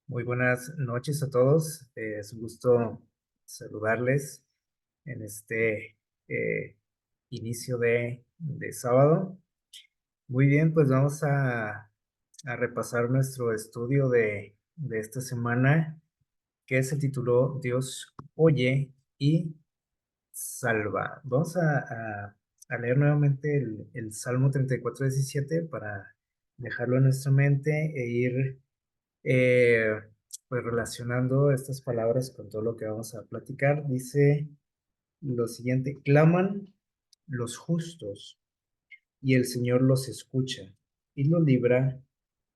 Muy buenas noches a todos. Es un gusto saludarles en este eh, inicio de sábado. Muy bien, pues vamos a repasar nuestro estudio de esta semana que se tituló Dios oye y salva. Vamos a leer nuevamente el Salmo 34:17 para dejarlo en nuestra mente e ir eh, pues relacionando estas palabras con todo lo que vamos a platicar. Dice lo siguiente: claman los justos y el Señor los escucha y los libra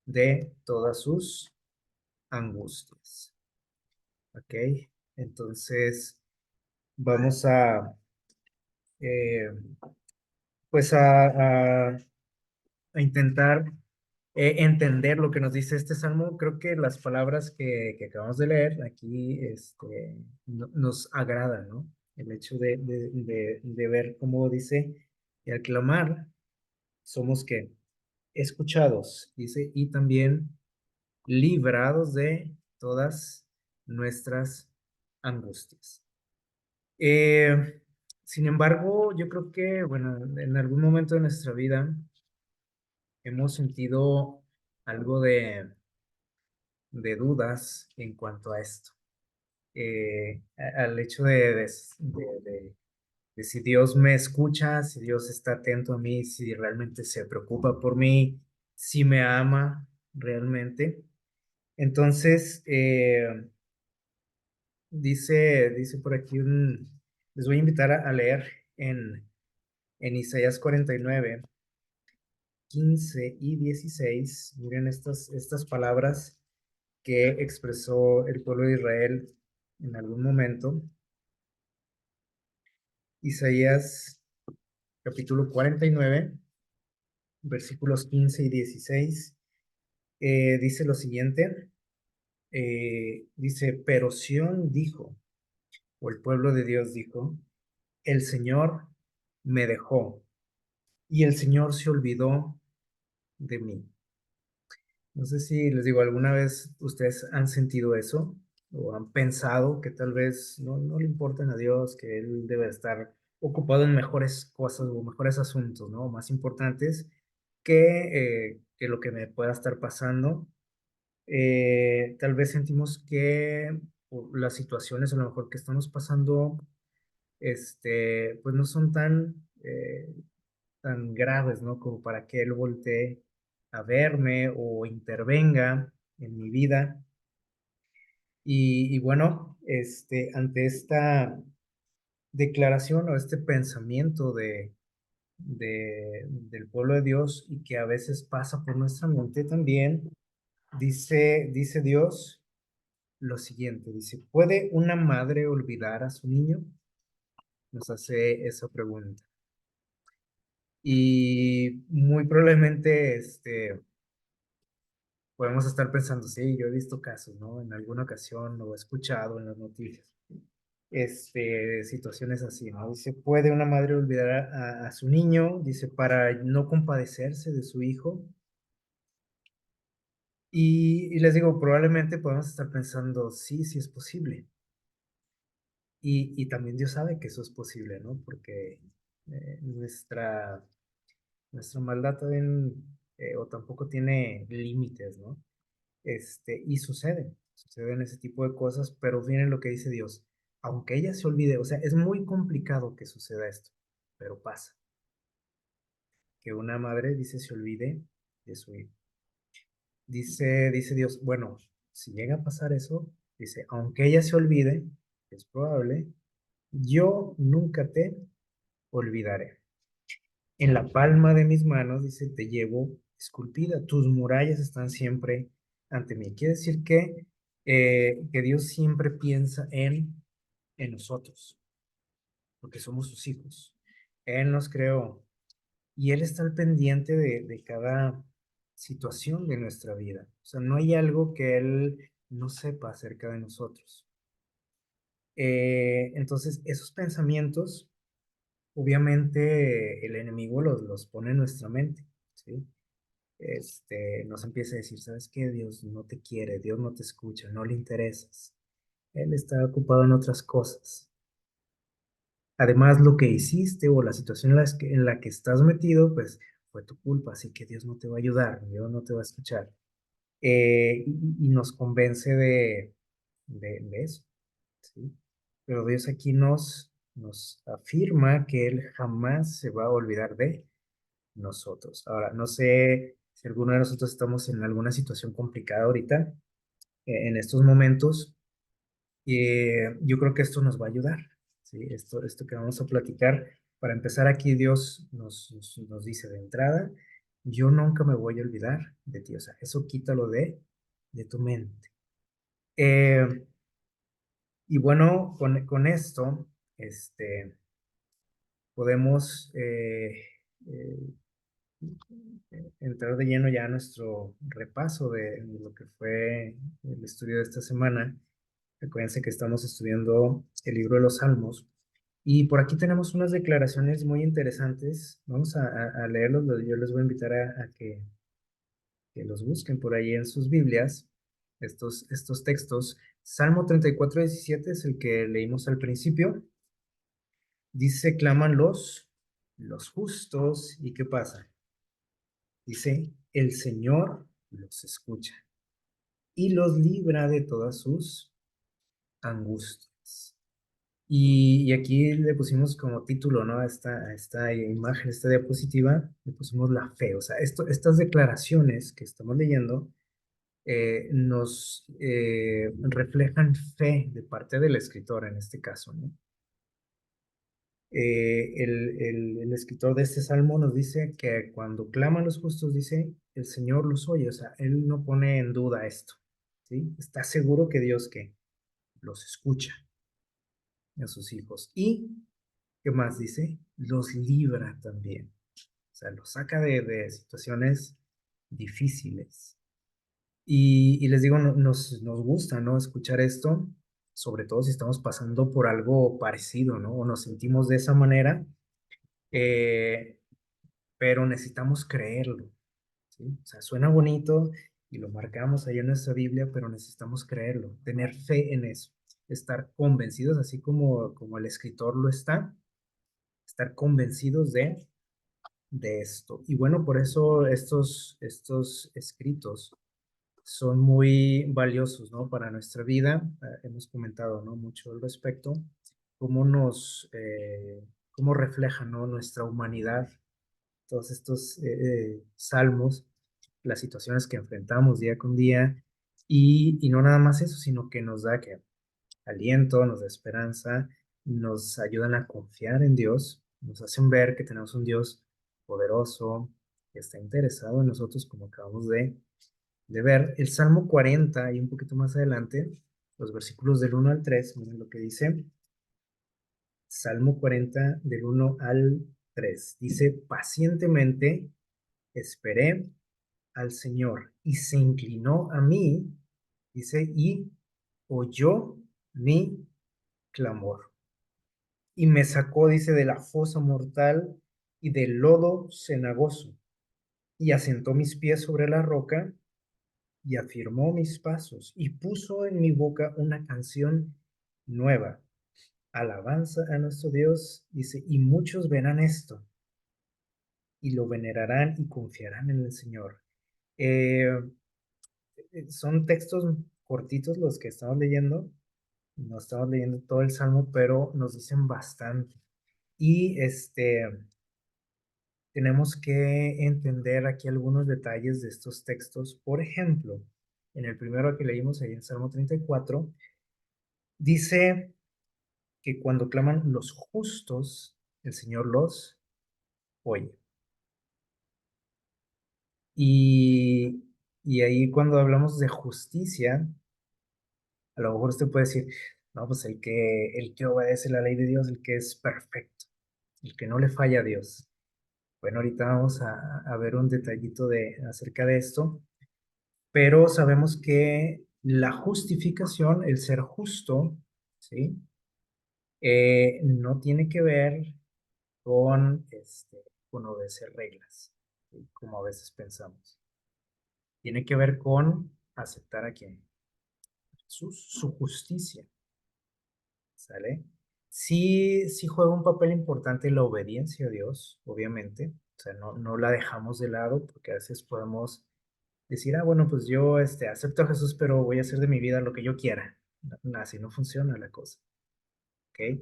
de todas sus angustias. ¿Ok? Entonces vamos eh, pues a intentar entender lo que nos dice este salmo. Creo que las palabras que acabamos de leer aquí nos agradan, ¿no? El hecho de ver cómo dice, y al clamar somos que escuchados, dice, y también librados de todas nuestras angustias. Eh, Sin embargo, yo creo que, bueno, en algún momento de nuestra vida hemos sentido algo de dudas en cuanto a esto, al hecho de si Dios me escucha, si Dios está atento a mí, si realmente se preocupa por mí, si me ama realmente. Entonces, dice por aquí les voy a invitar a leer en Isaías 49:15 y 16. Miren estas palabras que expresó el pueblo de Israel en algún momento. Isaías capítulo 49, versículos 15 y 16, dice lo siguiente, dice, pero Sión dijo, o el pueblo de Dios dijo, el Señor me dejó y el Señor se olvidó de mí. No sé si les digo, ¿alguna vez ustedes han sentido eso o han pensado que tal vez no le importan a Dios, que Él debe estar ocupado en mejores cosas o mejores asuntos, ¿no? Más importantes que lo que me pueda estar pasando? Tal vez sentimos que por las situaciones a lo mejor que estamos pasando, pues no son tan graves, ¿no? Como para que Él voltee a verme o intervenga en mi vida. Y bueno, ante esta declaración o este pensamiento del pueblo de Dios y que a veces pasa por nuestra mente también, dice Dios lo siguiente, dice, ¿puede una madre olvidar a su niño? Nos hace esa pregunta. Y muy probablemente, podemos estar pensando, sí, yo he visto casos, ¿no? En alguna ocasión lo he escuchado en las noticias, situaciones así, ¿no? Dice, ¿puede una madre olvidar a su niño? Dice, para no compadecerse de su hijo. Y les digo, probablemente podemos estar pensando, sí, sí es posible. Y también Dios sabe que eso es posible, ¿no? Porque nuestra maldad también, o tampoco tiene límites, ¿no? Y suceden ese tipo de cosas, pero miren lo que dice Dios. Aunque ella se olvide, o sea, es muy complicado que suceda esto, pero pasa. Que una madre, dice, se olvide de su hijo. Dice Dios, bueno, si llega a pasar eso, dice, aunque ella se olvide, es probable, yo nunca te olvidaré. En la palma de mis manos, dice, te llevo esculpida, tus murallas están siempre ante mí. Quiere decir que Dios siempre piensa en nosotros, porque somos sus hijos. Él nos creó y Él está al pendiente de cada situación de nuestra vida. O sea, no hay algo que Él no sepa acerca de nosotros. Entonces, esos pensamientos, obviamente, el enemigo los pone en nuestra mente, ¿sí? nos empieza a decir, ¿sabes qué? Dios no te quiere, Dios no te escucha, no le interesas. Él está ocupado en otras cosas. Además, lo que hiciste o la situación en la que estás metido, pues fue tu culpa, así que Dios no te va a ayudar, Dios no te va a escuchar. Y nos convence de eso, ¿sí? Pero Dios aquí nos afirma que Él jamás se va a olvidar de nosotros. Ahora, no sé si alguno de nosotros estamos en alguna situación complicada ahorita, en estos momentos. Yo creo que esto nos va a ayudar, ¿sí? Esto que vamos a platicar. Para empezar aquí, Dios nos dice de entrada, yo nunca me voy a olvidar de ti. O sea, eso quítalo de tu mente. Eh, y bueno, con esto, podemos entrar de lleno ya a nuestro repaso de lo que fue el estudio de esta semana. Acuérdense que estamos estudiando el libro de los Salmos y por aquí tenemos unas declaraciones muy interesantes. Vamos a leerlos. Yo les voy a invitar que los busquen por ahí en sus Biblias, estos textos. Salmo 34:17 es el que leímos al principio. Dice, claman los justos, ¿y qué pasa? Dice, el Señor los escucha y los libra de todas sus angustias. Y aquí le pusimos como título, ¿no? A esta imagen, esta diapositiva, le pusimos la fe. O sea, estas declaraciones que estamos leyendo nos reflejan fe de parte del escritor en este caso, ¿no? El escritor de este salmo nos dice que cuando claman los justos, dice, el Señor los oye. O sea, él no pone en duda esto, ¿sí? Está seguro que Dios que los escucha a sus hijos. Y, ¿qué más dice? Los libra también. O sea, los saca de situaciones difíciles. Y les digo, nos gusta, ¿no? Escuchar esto, sobre todo si estamos pasando por algo parecido, ¿no? O nos sentimos de esa manera, eh, pero necesitamos creerlo, ¿sí? O sea, suena bonito y lo marcamos ahí en nuestra Biblia, pero necesitamos creerlo, tener fe en eso, estar convencidos, así como el escritor lo está, estar convencidos de esto. Y bueno, por eso estos escritos son muy valiosos, ¿no? Para nuestra vida. Hemos comentado, ¿no? Mucho al respecto, cómo cómo reflejan, ¿no? Nuestra humanidad, todos estos salmos, las situaciones que enfrentamos día con día, y no nada más eso, sino que nos da que aliento, nos da esperanza, nos ayudan a confiar en Dios, nos hacen ver que tenemos un Dios poderoso, que está interesado en nosotros, como acabamos de ver. El Salmo 40 y un poquito más adelante, los versículos del 1 al 3, miren lo que dice. Salmo 40 del 1 al 3. Dice, pacientemente esperé al Señor y se inclinó a mí, dice, y oyó mi clamor. Y me sacó, dice, de la fosa mortal y del lodo cenagoso, y asentó mis pies sobre la roca y afirmó mis pasos, y puso en mi boca una canción nueva. Alabanza a nuestro Dios, dice, y muchos verán esto, y lo venerarán y confiarán en el Señor. Eh, Son textos cortitos los que estamos leyendo, no estamos leyendo todo el Salmo, pero nos dicen bastante. Y tenemos que entender aquí algunos detalles de estos textos. Por ejemplo, en el primero que leímos ahí en Salmo 34, dice que cuando claman los justos, el Señor los oye. Y, y ahí cuando hablamos de justicia, a lo mejor usted puede decir, no, pues el que obedece la ley de Dios, el que es perfecto, el que no le falla a Dios. Bueno, ahorita vamos a ver un detallito acerca de esto, pero sabemos que la justificación, el ser justo, ¿sí? No tiene que ver con, con obedecer reglas, ¿sí? Como a veces pensamos. tiene que ver con aceptar a quién, Jesús, su justicia, ¿sale? Sí, sí juega un papel importante la obediencia a Dios, obviamente, o sea, no la dejamos de lado porque a veces podemos decir, bueno, pues yo acepto a Jesús, pero voy a hacer de mi vida lo que yo quiera. Así no funciona la cosa, ¿ok?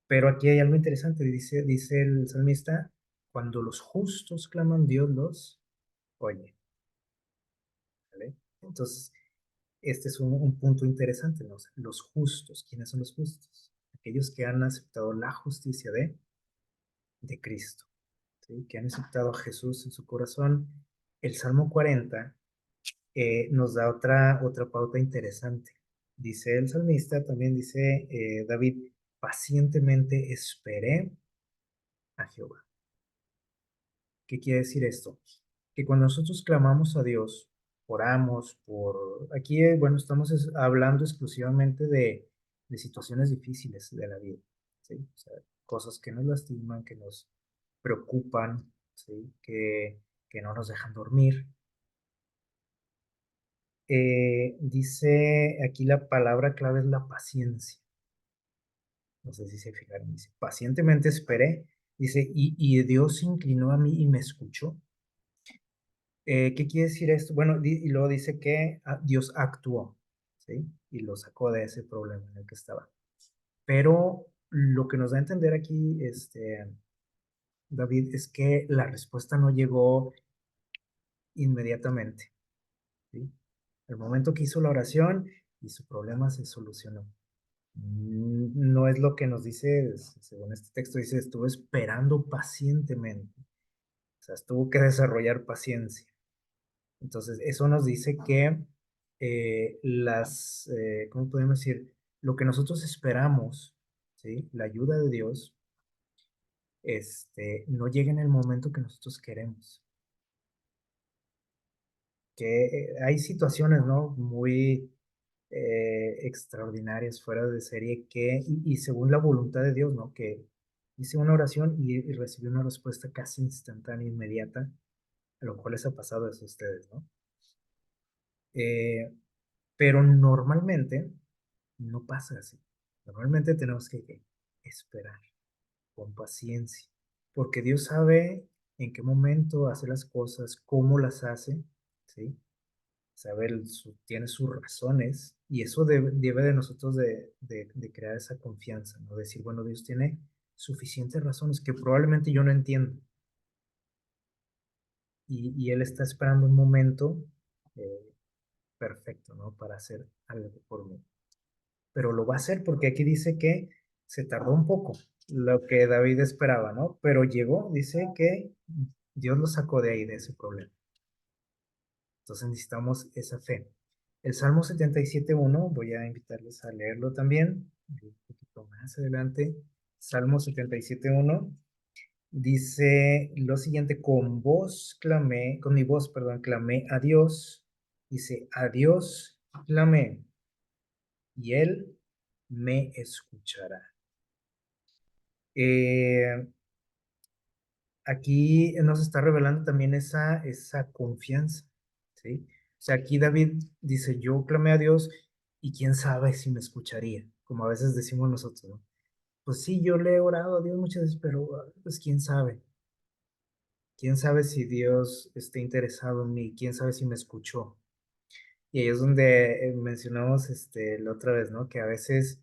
Pero aquí hay algo interesante, dice el salmista, cuando los justos claman, Dios los oye, ¿vale? Entonces, este es un punto interesante, ¿no? O sea, los justos, ¿quiénes son los justos? Aquellos que han aceptado la justicia de Cristo, ¿sí? Que han aceptado a Jesús en su corazón. El Salmo 40 nos da otra pauta interesante. Dice el salmista, también dice David, pacientemente esperé a Jehová. ¿Qué quiere decir esto? Que cuando nosotros clamamos a Dios, oramos aquí, bueno, estamos hablando exclusivamente de situaciones difíciles de la vida, ¿sí? O sea, cosas que nos lastiman, que nos preocupan, ¿sí? Que no nos dejan dormir. Dice aquí la palabra clave es la paciencia. No sé si se fijaron, dice, pacientemente esperé, dice, y Dios se inclinó a mí y me escuchó. ¿Qué quiere decir esto? Bueno, y luego dice que Dios actuó, ¿sí? Y lo sacó de ese problema en el que estaba. Pero lo que nos da a entender aquí, David, es que la respuesta no llegó inmediatamente, ¿sí? El momento que hizo la oración y su problema se solucionó. No es lo que nos dice, según este texto, dice, estuvo esperando pacientemente. O sea, tuvo que desarrollar paciencia. Entonces, eso nos dice que ¿cómo podemos decir? Lo que nosotros esperamos, ¿sí? La ayuda de Dios, no llega en el momento que nosotros queremos. Que hay situaciones, ¿no? Muy extraordinarias, fuera de serie, y según la voluntad de Dios, ¿no? Que hice una oración y recibí una respuesta casi instantánea, inmediata. A lo mejor les ha pasado eso a ustedes, ¿no? Eh, pero normalmente no pasa así. Normalmente tenemos que esperar con paciencia, porque Dios sabe en qué momento hace las cosas, cómo las hace, ¿sí? Sabe, tiene sus razones y eso debe de nosotros de crear esa confianza, ¿no? Decir, bueno, Dios tiene suficientes razones que probablemente yo no entiendo y Él está esperando un momento eh, perfecto, ¿no? Para hacer algo por mí. Pero lo va a hacer porque aquí dice que se tardó un poco, lo que David esperaba, ¿no? Pero llegó, dice que Dios lo sacó de ahí, de ese problema. Entonces necesitamos esa fe. El Salmo 77.1, voy a invitarles a leerlo también, un poquito más adelante. Salmo 77.1 dice lo siguiente, con mi voz, perdón, clamé a Dios. Dice, a Dios clamé y Él me escuchará. Eh, Aquí nos está revelando también esa confianza, ¿sí? O sea, aquí David dice, yo clamé a Dios y quién sabe si me escucharía, como a veces decimos nosotros, ¿no? Pues sí, yo le he orado a Dios muchas veces, pero pues quién sabe si Dios esté interesado en mí, quién sabe si me escuchó. Y ahí es donde mencionamos la otra vez, ¿no? Que a veces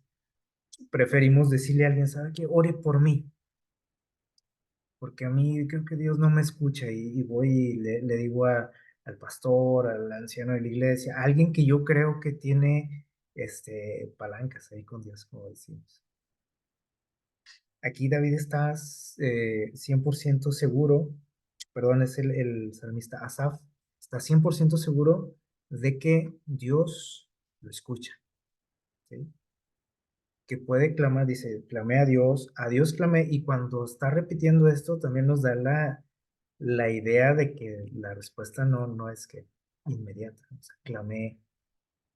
preferimos decirle a alguien, ¿sabe qué? Ore por mí, porque a mí creo que Dios no me escucha y voy y le digo al pastor, al anciano de la iglesia, a alguien que yo creo que tiene palancas ahí con Dios, como decimos. Aquí David está 100% seguro, perdón, es el salmista Asaf, está 100% seguro de que Dios lo escucha, ¿sí? Que puede clamar, dice, clamé a Dios clamé, y cuando está repitiendo esto también nos da la idea de que la respuesta no es que inmediata, o sea, clamé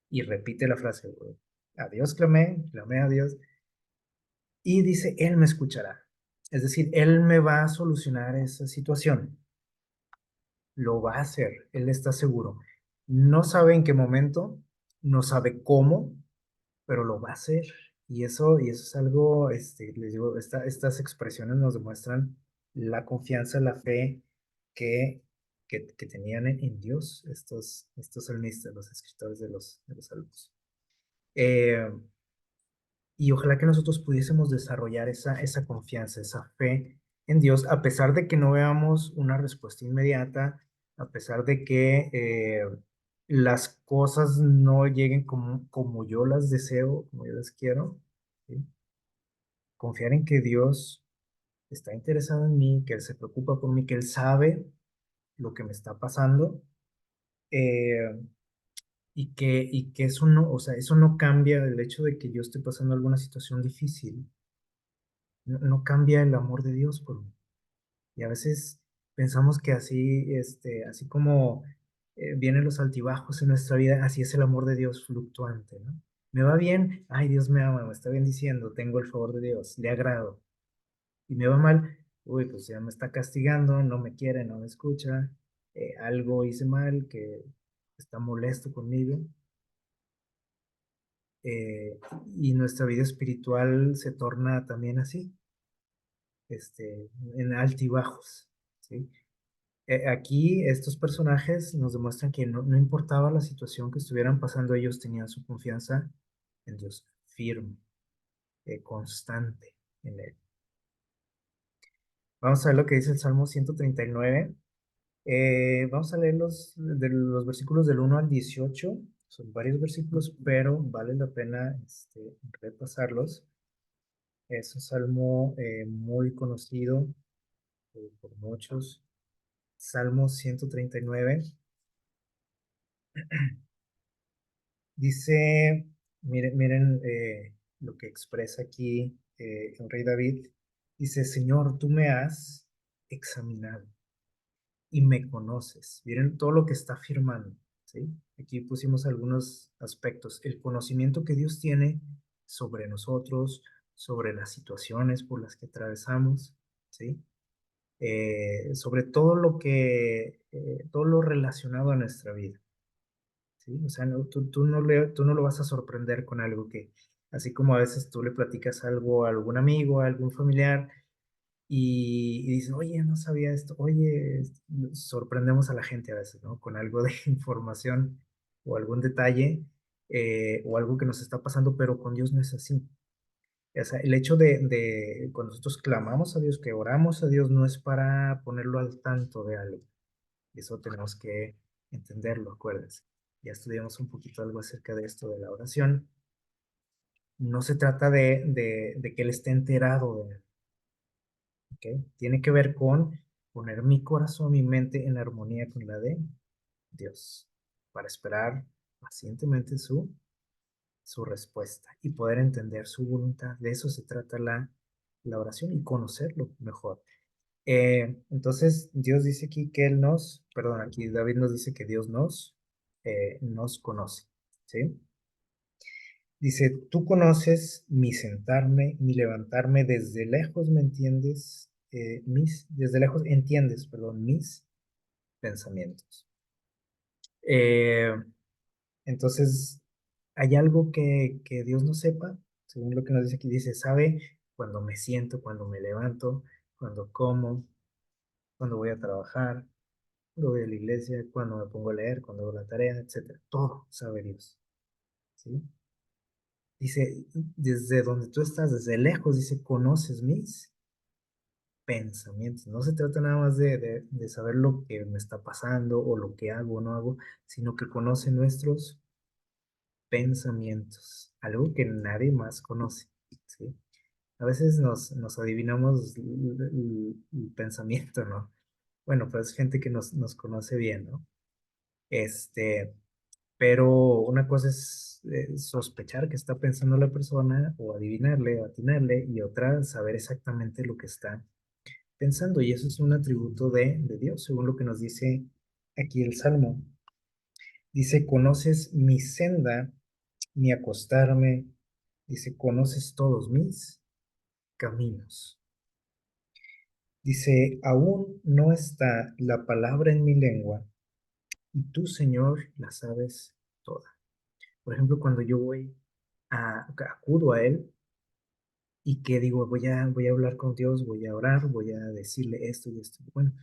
y repite la frase, a Dios clamé, clamé a Dios, y dice, Él me escuchará, es decir, Él me va a solucionar esa situación, lo va a hacer, Él está seguro. No sabe en qué momento, no sabe cómo, pero lo va a hacer. Y eso es algo, les digo, estas expresiones nos demuestran la confianza, la fe que, que tenían en Dios estos salmistas, los escritores de los salmos. Eh, y ojalá que nosotros pudiésemos desarrollar esa confianza, esa fe en Dios, a pesar de que no veamos una respuesta inmediata, a pesar de que las cosas no lleguen como yo las deseo, como yo las quiero. ¿Sí? Confiar en que Dios está interesado en mí, que Él se preocupa por mí, que Él sabe lo que me está pasando, eh, y que eso no, o sea, eso no cambia el hecho de que yo esté pasando alguna situación difícil. No cambia el amor de Dios por mí. Y a veces pensamos que así, así como vienen los altibajos en nuestra vida, así es el amor de Dios fluctuante, ¿no? Me va bien, ay, Dios me ama, me está bendiciendo, tengo el favor de Dios, le agrado. Y me va mal, uy, pues ya me está castigando, no me quiere, no me escucha, algo hice mal, que está molesto conmigo. eh, y nuestra vida espiritual se torna también así, en altibajos, ¿sí? Aquí estos personajes nos demuestran que no importaba la situación que estuvieran pasando, ellos tenían su confianza en Dios firme, constante en Él. Vamos a ver lo que dice el Salmo 139. Vamos a leer los versículos del 1 al 18. Son varios versículos, pero vale la pena repasarlos. Es un salmo muy conocido por muchos. Salmo 139. Dice, miren lo que expresa aquí el rey David. Dice, Señor, tú me has examinado y me conoces. Miren todo lo que está afirmando, ¿sí? Aquí pusimos algunos aspectos. El conocimiento que Dios tiene sobre nosotros, sobre las situaciones por las que atravesamos, ¿sí? Sobre todo lo relacionado a nuestra vida. ¿Sí? O sea, tú no lo vas a sorprender con algo que, así como a veces tú le platicas algo a algún amigo, a algún familiar, y dices, oye, no sabía esto, oye, sorprendemos a la gente a veces, ¿no? Con algo de información o algún detalle, o algo que nos está pasando, pero con Dios no es así. O sea, el hecho de cuando nosotros clamamos a Dios, que oramos a Dios, no es para ponerlo al tanto de algo. Eso tenemos que entenderlo, acuérdense. Ya estudiamos un poquito algo acerca de esto de la oración. No se trata de que Él esté enterado de él, ¿ok? Tiene que ver con poner mi corazón, mi mente en armonía con la de Dios, para esperar pacientemente su respuesta y poder entender su voluntad. De eso se trata la oración y conocerlo mejor. Entonces, Dios dice aquí que Él perdón, aquí David nos dice que Dios nos conoce, ¿sí? Dice, tú conoces mi sentarme, mi levantarme, desde lejos me entiendes, desde lejos entiendes, perdón, mis pensamientos. Eh, entonces, ¿hay algo que Dios no sepa? Según lo que nos dice aquí, dice, sabe cuando me siento, cuando me levanto, cuando como, cuando voy a trabajar, cuando voy a la iglesia, cuando me pongo a leer, cuando hago la tarea, etcétera. Todo sabe Dios, ¿sí? Dice, desde donde tú estás, desde lejos, dice, conoces mis pensamientos. No se trata nada más de saber lo que me está pasando o lo que hago o no hago, sino que conoce nuestros pensamientos, algo que nadie más conoce, ¿sí? A veces nos adivinamos el pensamiento, ¿no? Bueno, pues gente que nos conoce bien, ¿no? Este, pero una cosa es sospechar que está pensando la persona o adivinarle o atinarle y otra saber exactamente lo que está pensando. Y eso es un atributo de Dios, según lo que nos dice aquí el Salmo. Dice, conoces mi senda, mi acostarme. Dice, conoces todos mis caminos. Dice, aún no está la palabra en mi lengua, y tú, Señor, la sabes toda. Por ejemplo, cuando yo acudo a Él y que digo, voy a hablar con Dios, voy a orar, voy a decirle esto y esto. Bueno,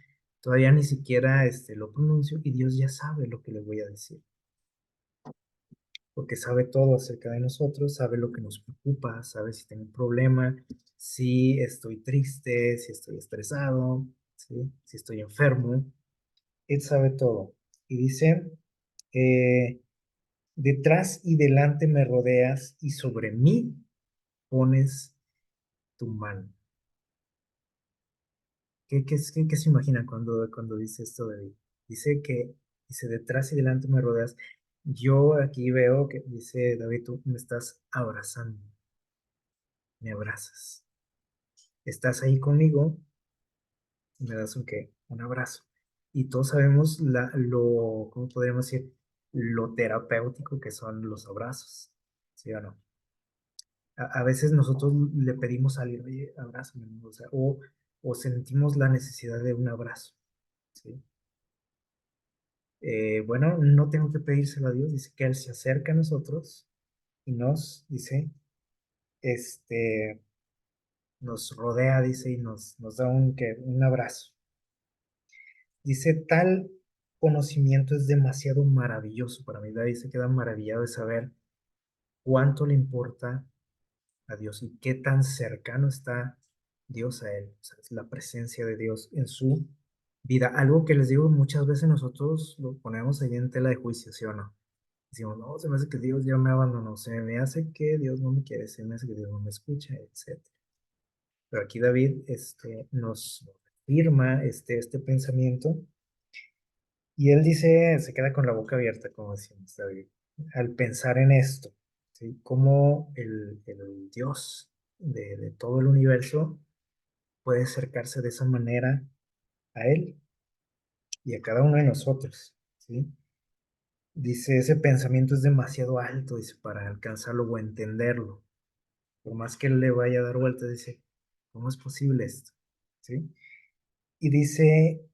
todavía ni siquiera lo pronuncio y Dios ya sabe lo que le voy a decir, porque sabe todo acerca de nosotros, sabe lo que nos preocupa, sabe si tengo un problema, si estoy triste, si estoy estresado, ¿sí? Si estoy enfermo. Él sabe todo. Y dice, eh, detrás y delante me rodeas y sobre mí pones tu mano. ¿Qué se imagina cuando dice esto de Dice que, dice, detrás y delante me rodeas. Yo aquí veo que dice David, tú me estás abrazando, me abrazas. Estás ahí conmigo, me das un abrazo. Y todos sabemos ¿cómo podríamos decir? Lo terapéutico que son los abrazos, ¿sí o no? A veces nosotros le pedimos a alguien, oye, abrázame, ¿no? O sea, o sentimos la necesidad de un abrazo, ¿sí? Bueno, no tengo que pedírselo a Dios, dice que Él se acerca a nosotros y dice, este, nos rodea, dice, y nos da un abrazo. Dice, tal conocimiento es demasiado maravilloso para mí. David se queda maravillado de saber cuánto le importa a Dios y qué tan cercano está Dios a él. O sea, es la presencia de Dios en su vida. Algo que les digo, muchas veces nosotros lo ponemos ahí en tela de juicio, ¿sí o no? Decimos, no, se me hace que Dios ya me abandonó, se me hace que Dios no me quiere, se me hace que Dios no me escucha, etc. Pero aquí David nos afirma este pensamiento y él dice, se queda con la boca abierta, como decimos David, al pensar en esto, ¿sí? Cómo el Dios de todo el universo puede acercarse de esa manera a él y a cada uno de nosotros, ¿sí? Dice, ese pensamiento es demasiado alto, dice, para alcanzarlo o entenderlo. Por más que él le vaya a dar vuelta, dice, ¿cómo es posible esto? ¿Sí? Y dice,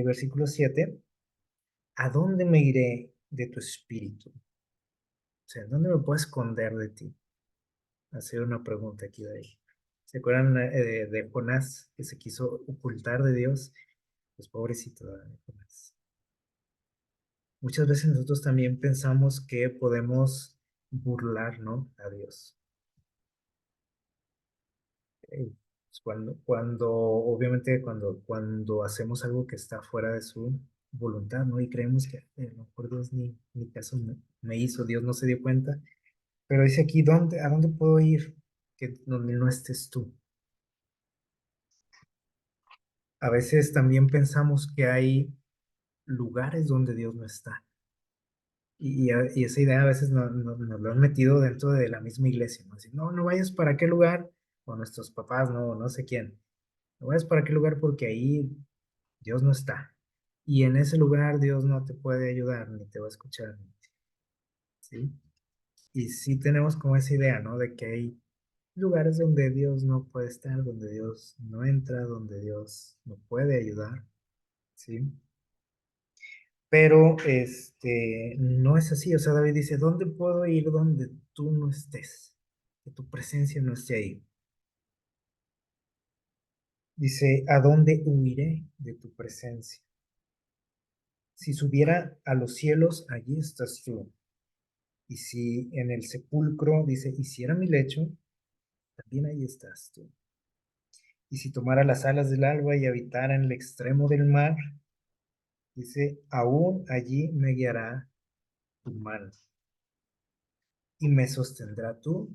versículo 7, ¿a dónde me iré de tu espíritu? O sea, ¿dónde me puedo esconder de ti? Hacer una pregunta aquí de ahí. ¿Se acuerdan de Jonás que se quiso ocultar de Dios? Pues pobrecito de Jonás. Muchas veces nosotros también pensamos que podemos burlar, ¿no? A Dios. Pues obviamente, cuando hacemos algo que está fuera de su voluntad, ¿no? Y creemos que a lo mejor Dios ni caso me hizo, Dios no se dio cuenta. Pero dice aquí, ¿a dónde puedo ir que donde no estés tú? A veces también pensamos que hay lugares donde Dios no está. Y esa idea a veces nos lo han metido dentro de la misma iglesia, ¿no? Así, no, no vayas para aquel lugar, o nuestros papás, no sé quién. No vayas para aquel lugar porque ahí Dios no está. Y en ese lugar Dios no te puede ayudar, ni te va a escuchar, ¿sí? Y sí tenemos como esa idea, ¿no? De que hay lugares donde Dios no puede estar, donde Dios no entra, donde Dios no puede ayudar, ¿sí? Pero no es así. O sea, David dice, ¿dónde puedo ir donde tú no estés? Que tu presencia no esté ahí. Dice, ¿a dónde huiré de tu presencia? Si subiera a los cielos, allí estás tú. Y si en el sepulcro, dice, hiciera mi lecho, también ahí estás tú. Y si tomara las alas del alba y habitara en el extremo del mar, dice, aún allí me guiará tu mano y me sostendrá tú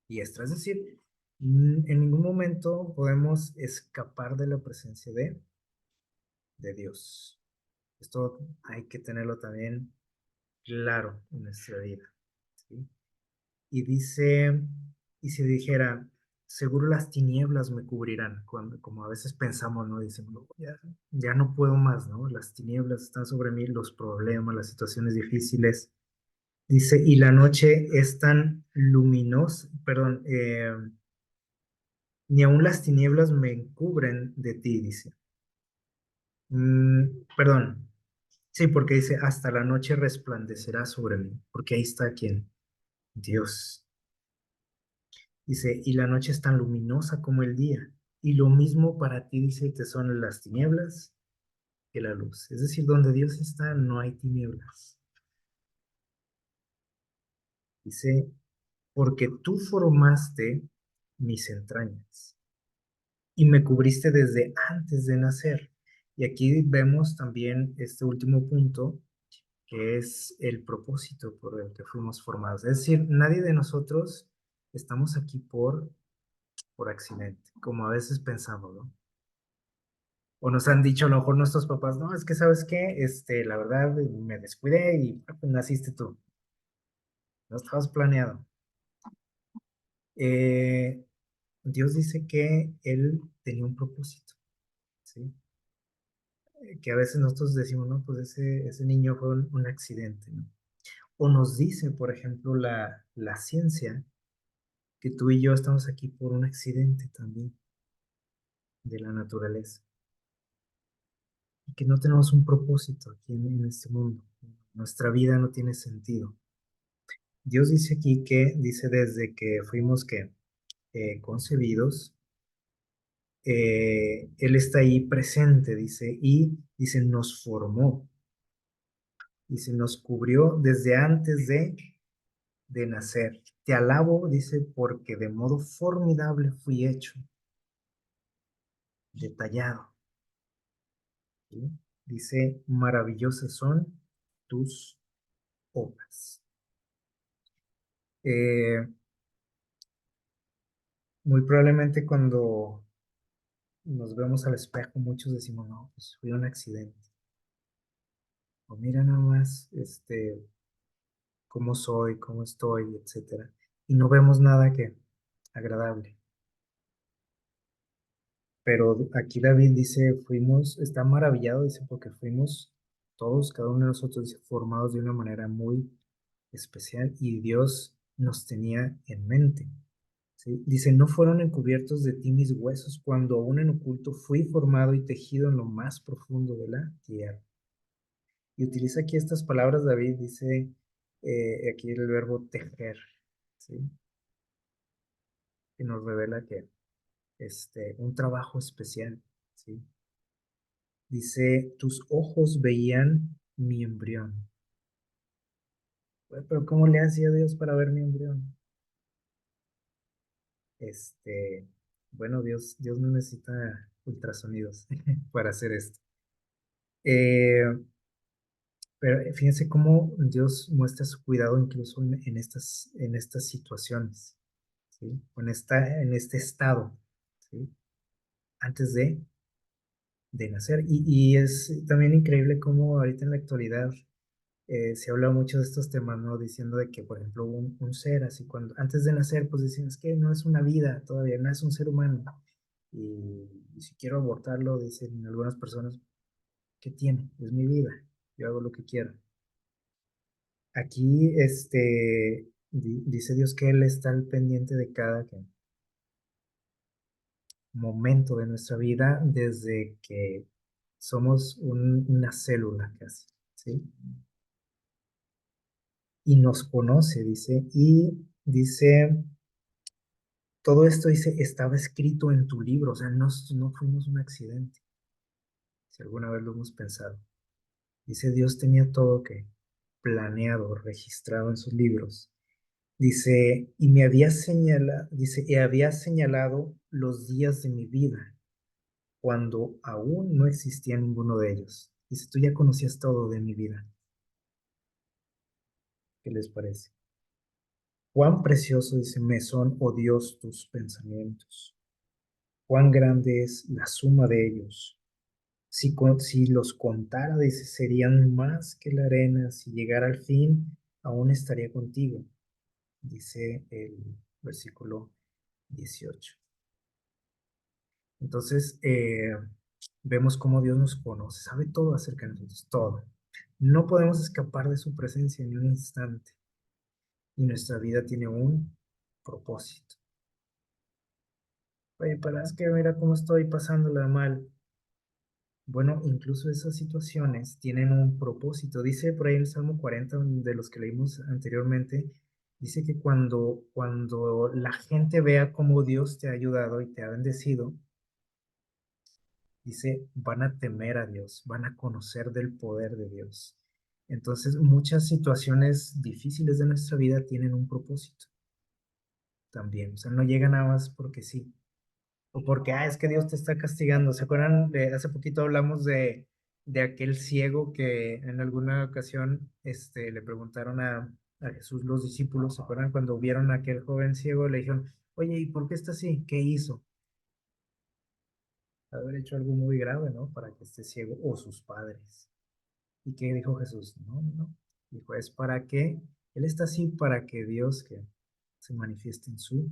diestra. Es decir, en ningún momento podemos escapar de la presencia de Dios. Esto hay que tenerlo también claro en nuestra vida, ¿sí? Y dice, y si dijera, seguro las tinieblas me cubrirán, como a veces pensamos, ¿no? Dicen, "No, ya no puedo más, ¿no? Las tinieblas están sobre mí, los problemas, las situaciones difíciles. Dice, y la noche es tan luminosa, perdón, ni aun las tinieblas me encubren de ti, dice. Perdón, Sí, porque dice, hasta la noche resplandecerá sobre mí, porque ahí está quien, Dios. Dice, y la noche es tan luminosa como el día. Y lo mismo para ti, dice, te son las tinieblas que la luz. Es decir, donde Dios está, no hay tinieblas. Dice, porque tú formaste mis entrañas y me cubriste desde antes de nacer. Y aquí vemos también este último punto, que es el propósito por el que fuimos formados. Es decir, nadie de nosotros estamos aquí por accidente, como a veces pensamos, ¿no? O nos han dicho a lo mejor nuestros papás, no, es que sabes qué, la verdad me descuidé y pues, naciste tú, no estabas planeado. Eh, Dios dice que Él tenía un propósito, ¿sí? Que a veces nosotros decimos, no, pues ese niño fue un accidente, ¿no? O nos dice, por ejemplo, la ciencia, que tú y yo estamos aquí por un accidente también de la naturaleza, y que no tenemos un propósito aquí en este mundo. Nuestra vida no tiene sentido. Dios dice aquí que, dice desde que fuimos que concebidos, Él está ahí presente, dice, y dice, nos formó, dice, nos cubrió desde antes de nacer. Te alabo, dice, porque de modo formidable fui hecho, detallado. ¿Sí? Dice, maravillosas son tus obras. Eh, Muy probablemente cuando nos vemos al espejo, muchos decimos, no, pues fui un accidente. O mira nada más, cómo soy, cómo estoy, etcétera. Y no vemos nada que agradable. Pero aquí David dice, fuimos, está maravillado, dice, porque fuimos todos, cada uno de nosotros, dice, formados de una manera muy especial y Dios nos tenía en mente. ¿Sí? Dice, no fueron encubiertos de ti mis huesos cuando aún en oculto fui formado y tejido en lo más profundo de la tierra. Y utiliza aquí estas palabras, David, dice aquí el verbo tejer, ¿sí? Que nos revela que un trabajo especial, ¿sí? Dice, tus ojos veían mi embrión. Bueno, pero ¿cómo le hacía Dios para ver mi embrión? Este, bueno, Dios no necesita ultrasonidos para hacer esto. Eh, pero fíjense cómo Dios muestra su cuidado incluso en estas situaciones, ¿sí? O en este estado, ¿sí? Antes de nacer. Y es también increíble cómo ahorita en la actualidad se habla mucho de estos temas, ¿no? Diciendo de que, por ejemplo, un ser así, cuando antes de nacer, pues dicen, es que no es una vida todavía, no es un ser humano. Y si quiero abortarlo, dicen algunas personas, ¿qué tiene? Es mi vida, yo hago lo que quiero. Aquí, dice Dios que Él está al pendiente de cada momento de nuestra vida desde que somos una célula casi, ¿sí? Y nos conoce, dice, y dice, todo esto dice, estaba escrito en tu libro, o sea, no fuimos un accidente, si alguna vez lo hemos pensado. Dice, Dios tenía todo que planeado, registrado en sus libros. Dice, y me había señalado, dice, y había señalado los días de mi vida cuando aún no existía ninguno de ellos. Dice, tú ya conocías todo de mi vida. ¿Qué les parece? Cuán precioso, dice, me son, oh Dios, tus pensamientos. Cuán grande es la suma de ellos. Si los contara, dice, serían más que la arena. Si llegara al fin, aún estaría contigo, dice el versículo 18. Entonces, vemos cómo Dios nos conoce, sabe todo acerca de nosotros, todo. No podemos escapar de su presencia ni un instante. Y nuestra vida tiene un propósito. Oye, pero es que mira cómo estoy pasándola mal. Bueno, incluso esas situaciones tienen un propósito. Dice por ahí en el Salmo 40, de los que leímos anteriormente, dice que cuando la gente vea cómo Dios te ha ayudado y te ha bendecido, dice, van a temer a Dios, van a conocer del poder de Dios. Entonces, muchas situaciones difíciles de nuestra vida tienen un propósito también. O sea, no llegan nada más porque sí. O porque, es que Dios te está castigando. ¿Se acuerdan? Hace poquito hablamos de aquel ciego que en alguna ocasión le preguntaron a Jesús los discípulos. ¿Se acuerdan? Cuando vieron a aquel joven ciego, le dijeron, oye, ¿y por qué está así? ¿Qué hizo? Haber hecho algo muy grave, ¿no? Para que esté ciego, o sus padres. ¿Y qué dijo Jesús? No, no, no. Dijo, es para que, Él está así para que Dios que se manifieste en su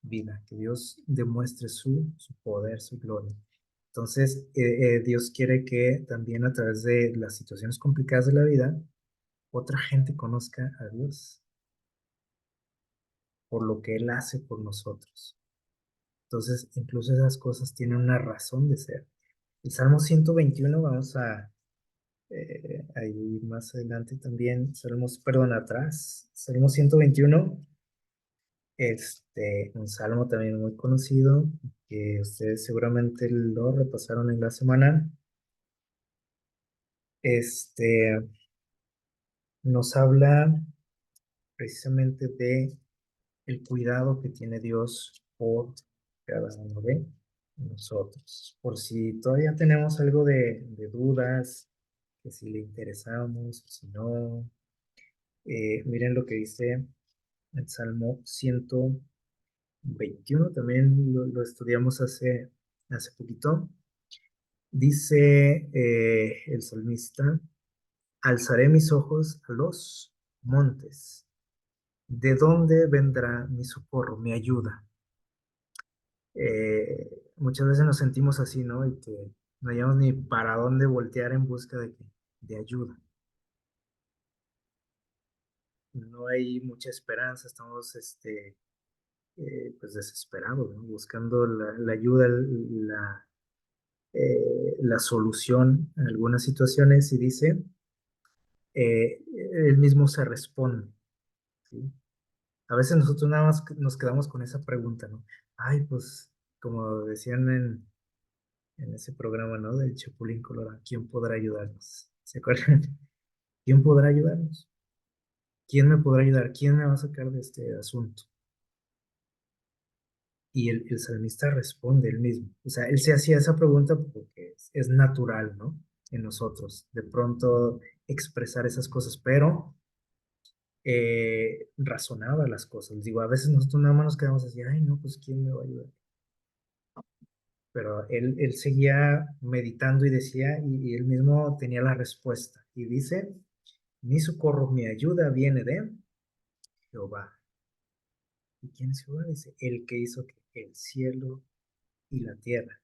vida, que Dios demuestre su poder, su gloria. Entonces, Dios quiere que también a través de las situaciones complicadas de la vida, otra gente conozca a Dios por lo que Él hace por nosotros. Entonces, incluso esas cosas tienen una razón de ser. El Salmo 121, vamos ahí más adelante también, Salmos, perdón, atrás, Salmo 121, un salmo también muy conocido, que ustedes seguramente lo repasaron en la semana. Este nos habla precisamente de el cuidado que tiene Dios por cada uno de nosotros. Por si todavía tenemos algo de dudas, que si le interesamos o si no, miren lo que dice el Salmo 121, también lo estudiamos hace poquito. Dice el salmista, alzaré mis ojos a los montes. ¿De dónde vendrá mi socorro, mi ayuda? Muchas veces nos sentimos así, ¿no? Y que no hayamos ni para dónde voltear en busca de ayuda. No hay mucha esperanza, estamos pues desesperados, ¿no? Buscando la ayuda, la solución a algunas situaciones y dice, él mismo se responde, ¿sí? A veces nosotros nada más nos quedamos con esa pregunta, ¿no? Ay, pues, como decían en ese programa, ¿no? Del Chapulín Colorado, ¿quién podrá ayudarnos? ¿Se acuerdan? ¿Quién podrá ayudarnos? ¿Quién me podrá ayudar? ¿Quién me va a sacar de este asunto? Y el salmista responde él mismo. O sea, él se hacía esa pregunta porque es natural, ¿no? En nosotros, de pronto expresar esas cosas, pero razonaba las cosas. Digo, a veces nosotros nada más nos quedamos así, ay, no, pues ¿quién me va a ayudar? Pero él seguía meditando y decía, y él mismo tenía la respuesta. Y dice, mi socorro, mi ayuda viene de Jehová. ¿Y quién es Jehová? Dice, el que hizo el cielo y la tierra.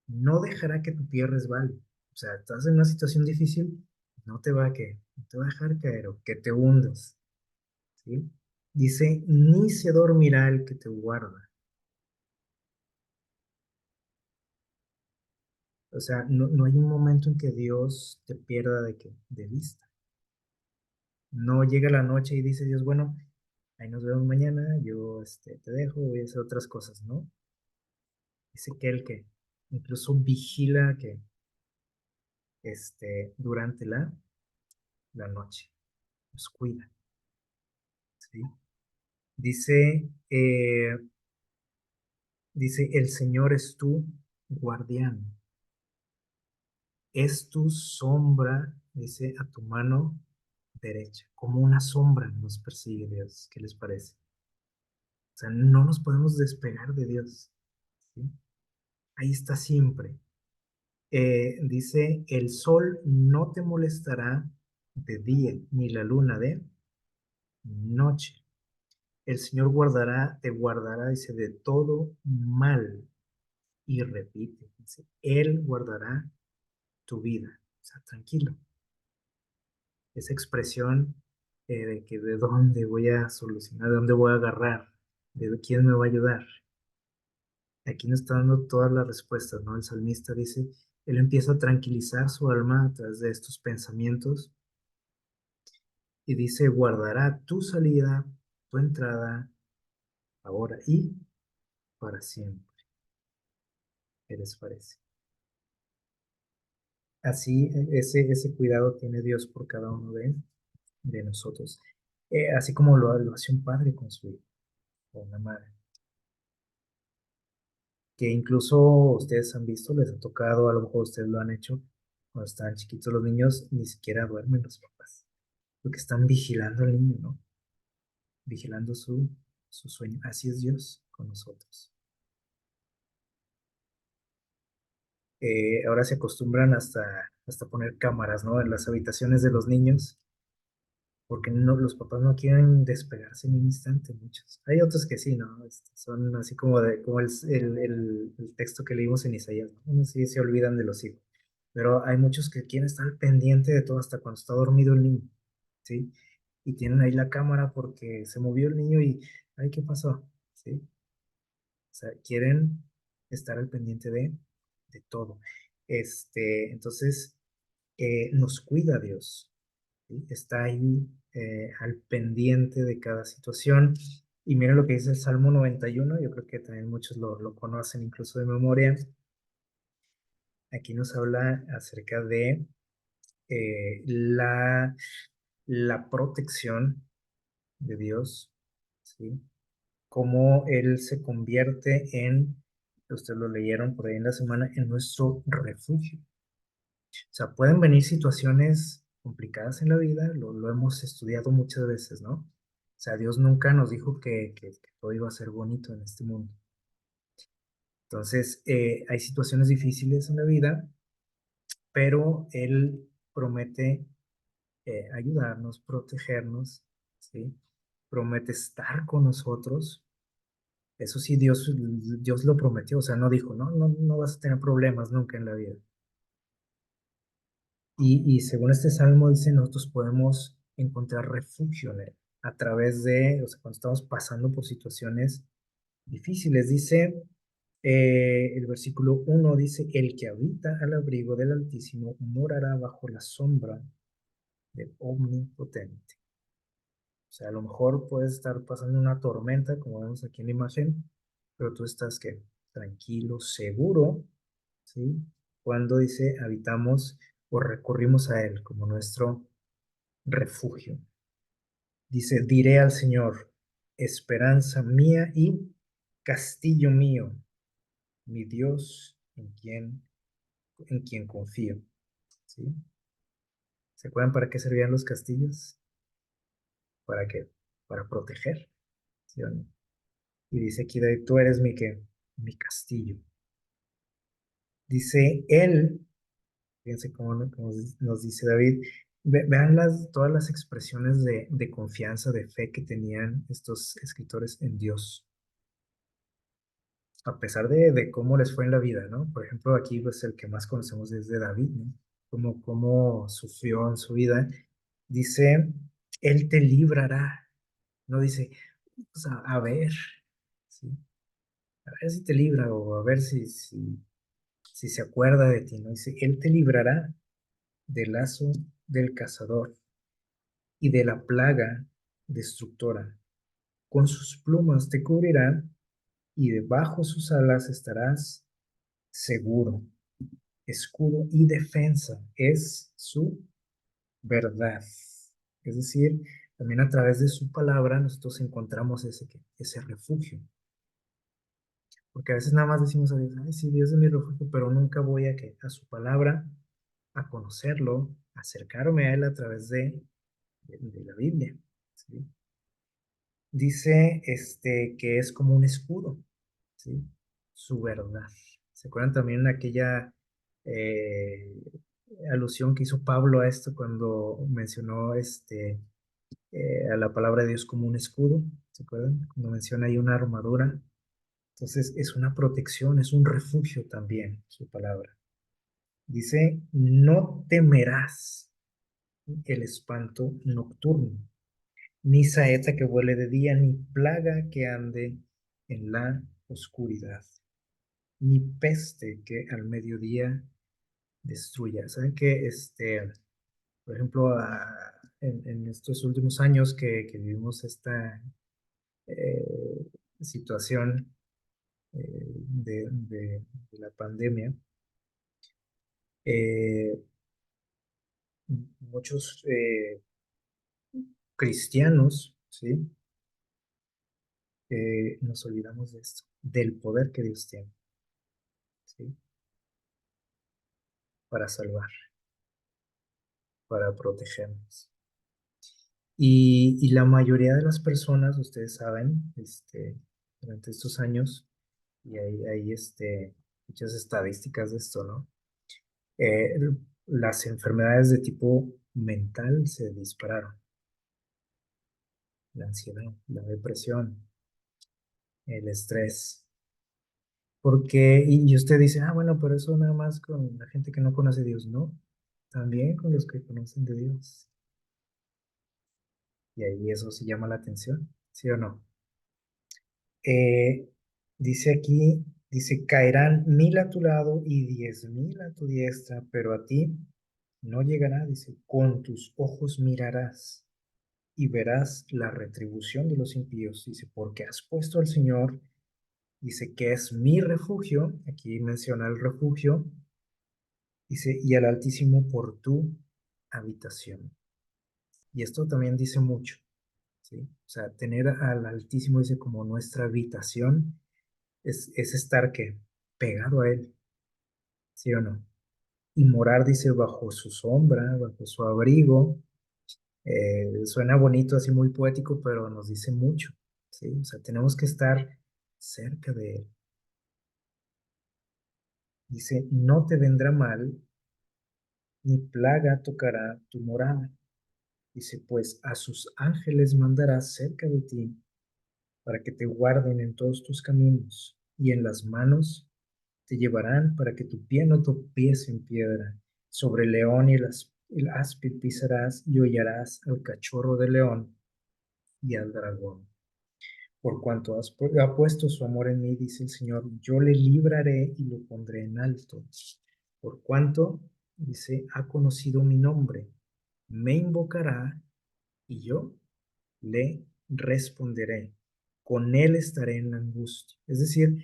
No dejará que tu pie resbale. O sea, estás en una situación difícil, no te va a dejar caer o que te hundas, ¿sí? Dice, ni se dormirá el que te guarda. O sea, no hay un momento en que Dios te pierda de vista. No llega la noche y dice Dios, bueno, ahí nos vemos mañana, yo te dejo, voy a hacer otras cosas, ¿no? Dice que el que incluso vigila que durante la noche, nos cuida, ¿sí? Dice, dice, el Señor es tu guardián, es tu sombra, dice, a tu mano derecha, como una sombra nos persigue Dios, ¿qué les parece? O sea, no nos podemos despegar de Dios, ¿sí? Ahí está siempre. Dice, el sol no te molestará de día, ni la luna de noche. El Señor te guardará, dice, de todo mal. Y repite, dice, Él guardará tu vida. O sea, tranquilo. Esa expresión de que de dónde voy a solucionar, de dónde voy a agarrar, de quién me va a ayudar. Aquí nos está dando todas las respuestas, ¿no? El salmista dice, Él empieza a tranquilizar su alma a través de estos pensamientos y dice, guardará tu salida, tu entrada, ahora y para siempre. ¿Qué les parece? Así, ese cuidado tiene Dios por cada uno de nosotros. Así como lo hace un padre con su hijo o una madre. Que incluso ustedes han visto, les ha tocado, a lo mejor ustedes lo han hecho, cuando están chiquitos los niños, ni siquiera duermen los papás, porque están vigilando al niño, ¿no? Vigilando su sueño. Así es Dios con nosotros. Ahora se acostumbran hasta poner cámaras, ¿no? En las habitaciones de los niños, porque no, los papás no quieren despegarse en un instante, muchos. Hay otros que sí, ¿no? Son así como el texto que leímos en Isaías, ¿no? Unos sí se olvidan de los hijos, pero hay muchos que quieren estar al pendiente de todo hasta cuando está dormido el niño, ¿sí? Y tienen ahí la cámara porque se movió el niño y, ay, ¿qué pasó? ¿Sí? O sea, quieren estar al pendiente de todo. Entonces, nos cuida Dios, ¿sí? Está ahí al pendiente de cada situación. Y mira lo que dice el Salmo 91, yo creo que también muchos lo conocen incluso de memoria. Aquí nos habla acerca de la protección de Dios, ¿sí? Cómo Él se convierte ustedes lo leyeron por ahí en la semana, en nuestro refugio. O sea, pueden venir situaciones complicadas en la vida, lo hemos estudiado muchas veces, ¿no? O sea, Dios nunca nos dijo que todo iba a ser bonito en este mundo. Entonces, hay situaciones difíciles en la vida, pero Él promete ayudarnos, protegernos, ¿sí? Promete estar con nosotros. Eso sí, Dios lo prometió, o sea, no dijo, no, no, no vas a tener problemas nunca en la vida. Y según este salmo dice, nosotros podemos encontrar refugio en él a través o sea, cuando estamos pasando por situaciones difíciles. Dice, el versículo 1 dice, el que habita al abrigo del Altísimo morará bajo la sombra del Omnipotente. O sea, a lo mejor puedes estar pasando una tormenta, como vemos aquí en la imagen, pero tú estás que tranquilo, seguro, ¿sí? Cuando dice habitamos o recurrimos a Él como nuestro refugio. Dice, diré al Señor, esperanza mía y castillo mío, mi Dios en quien confío. ¿Sí? ¿Se acuerdan para qué servían los castillos? ¿Para qué? Para proteger. ¿Sí o no? Y dice aquí, David, tú eres mi castillo. Dice él, fíjense cómo nos dice David, vean todas las expresiones de confianza, de fe que tenían estos escritores en Dios, a pesar de cómo les fue en la vida, ¿no? Por ejemplo, aquí pues el que más conocemos es de David, ¿no? Cómo sufrió en su vida. Dice, él te librará, no dice, pues, a ver, ¿sí? A ver si te libra o a ver si se acuerda de ti, ¿no? Dice, él te librará del lazo del cazador y de la plaga destructora. Con sus plumas te cubrirá y debajo sus alas estarás seguro. Escudo y defensa es su verdad. Es decir, también a través de su palabra nosotros encontramos ese refugio. Porque a veces nada más decimos a Dios, ay, sí, Dios es mi refugio, pero nunca voy a su palabra, a conocerlo, a acercarme a Él a través de la Biblia. ¿Sí? Dice que es como un escudo, ¿sí? Su verdad. ¿Se acuerdan también de aquella eh, alusión que hizo Pablo a esto cuando mencionó a la palabra de Dios como un escudo? ¿Se acuerdan? Cuando menciona ahí una armadura. Entonces es una protección, es un refugio también, su palabra. Dice, no temerás el espanto nocturno, ni saeta que vuele de día, ni plaga que ande en la oscuridad, ni peste que al mediodía destruya. Saben que, por ejemplo, en estos últimos años que vivimos esta eh, situación de la pandemia, eh, muchos cristianos, ¿sí? Nos olvidamos de esto, del poder que Dios tiene, ¿sí? Para salvar, para protegernos. Y la mayoría de las personas, ustedes saben, durante estos años, y hay muchas estadísticas de esto, ¿no? Eh, las enfermedades de tipo mental se dispararon. La ansiedad, la depresión, el estrés. Porque, y usted dice, ah, bueno, pero eso nada más con la gente que no conoce a Dios, ¿no? También con los que conocen de Dios. Y ahí eso sí llama la atención, ¿sí o no? Eh, dice aquí, dice, caerán 1000 a tu lado y 10.000 a tu diestra, pero a ti no llegará, dice, con tus ojos mirarás y verás la retribución de los impíos, dice, porque has puesto al Señor, dice, que es mi refugio, aquí menciona el refugio, dice, y al Altísimo por tu habitación. Y esto también dice mucho, ¿sí? O sea, tener al Altísimo, dice, como nuestra habitación es estar que pegado a Él, ¿sí o no? Y morar, dice, bajo su sombra, bajo su abrigo. Suena bonito, así muy poético, pero nos dice mucho, ¿sí? O sea, tenemos que estar cerca de Él. Dice, no te vendrá mal, ni plaga tocará tu morada. Dice, pues a sus ángeles mandará cerca de ti para que te guarden en todos tus caminos, y en las manos te llevarán para que tu pie no tropiece en piedra. Sobre el león y el áspid pisarás y hollarás al cachorro de león y al dragón. Por cuanto ha puesto su amor en mí, dice el Señor, yo le libraré y lo pondré en alto. Por cuanto, dice, ha conocido mi nombre, me invocará y yo le responderé. Con él estaré en la angustia. Es decir,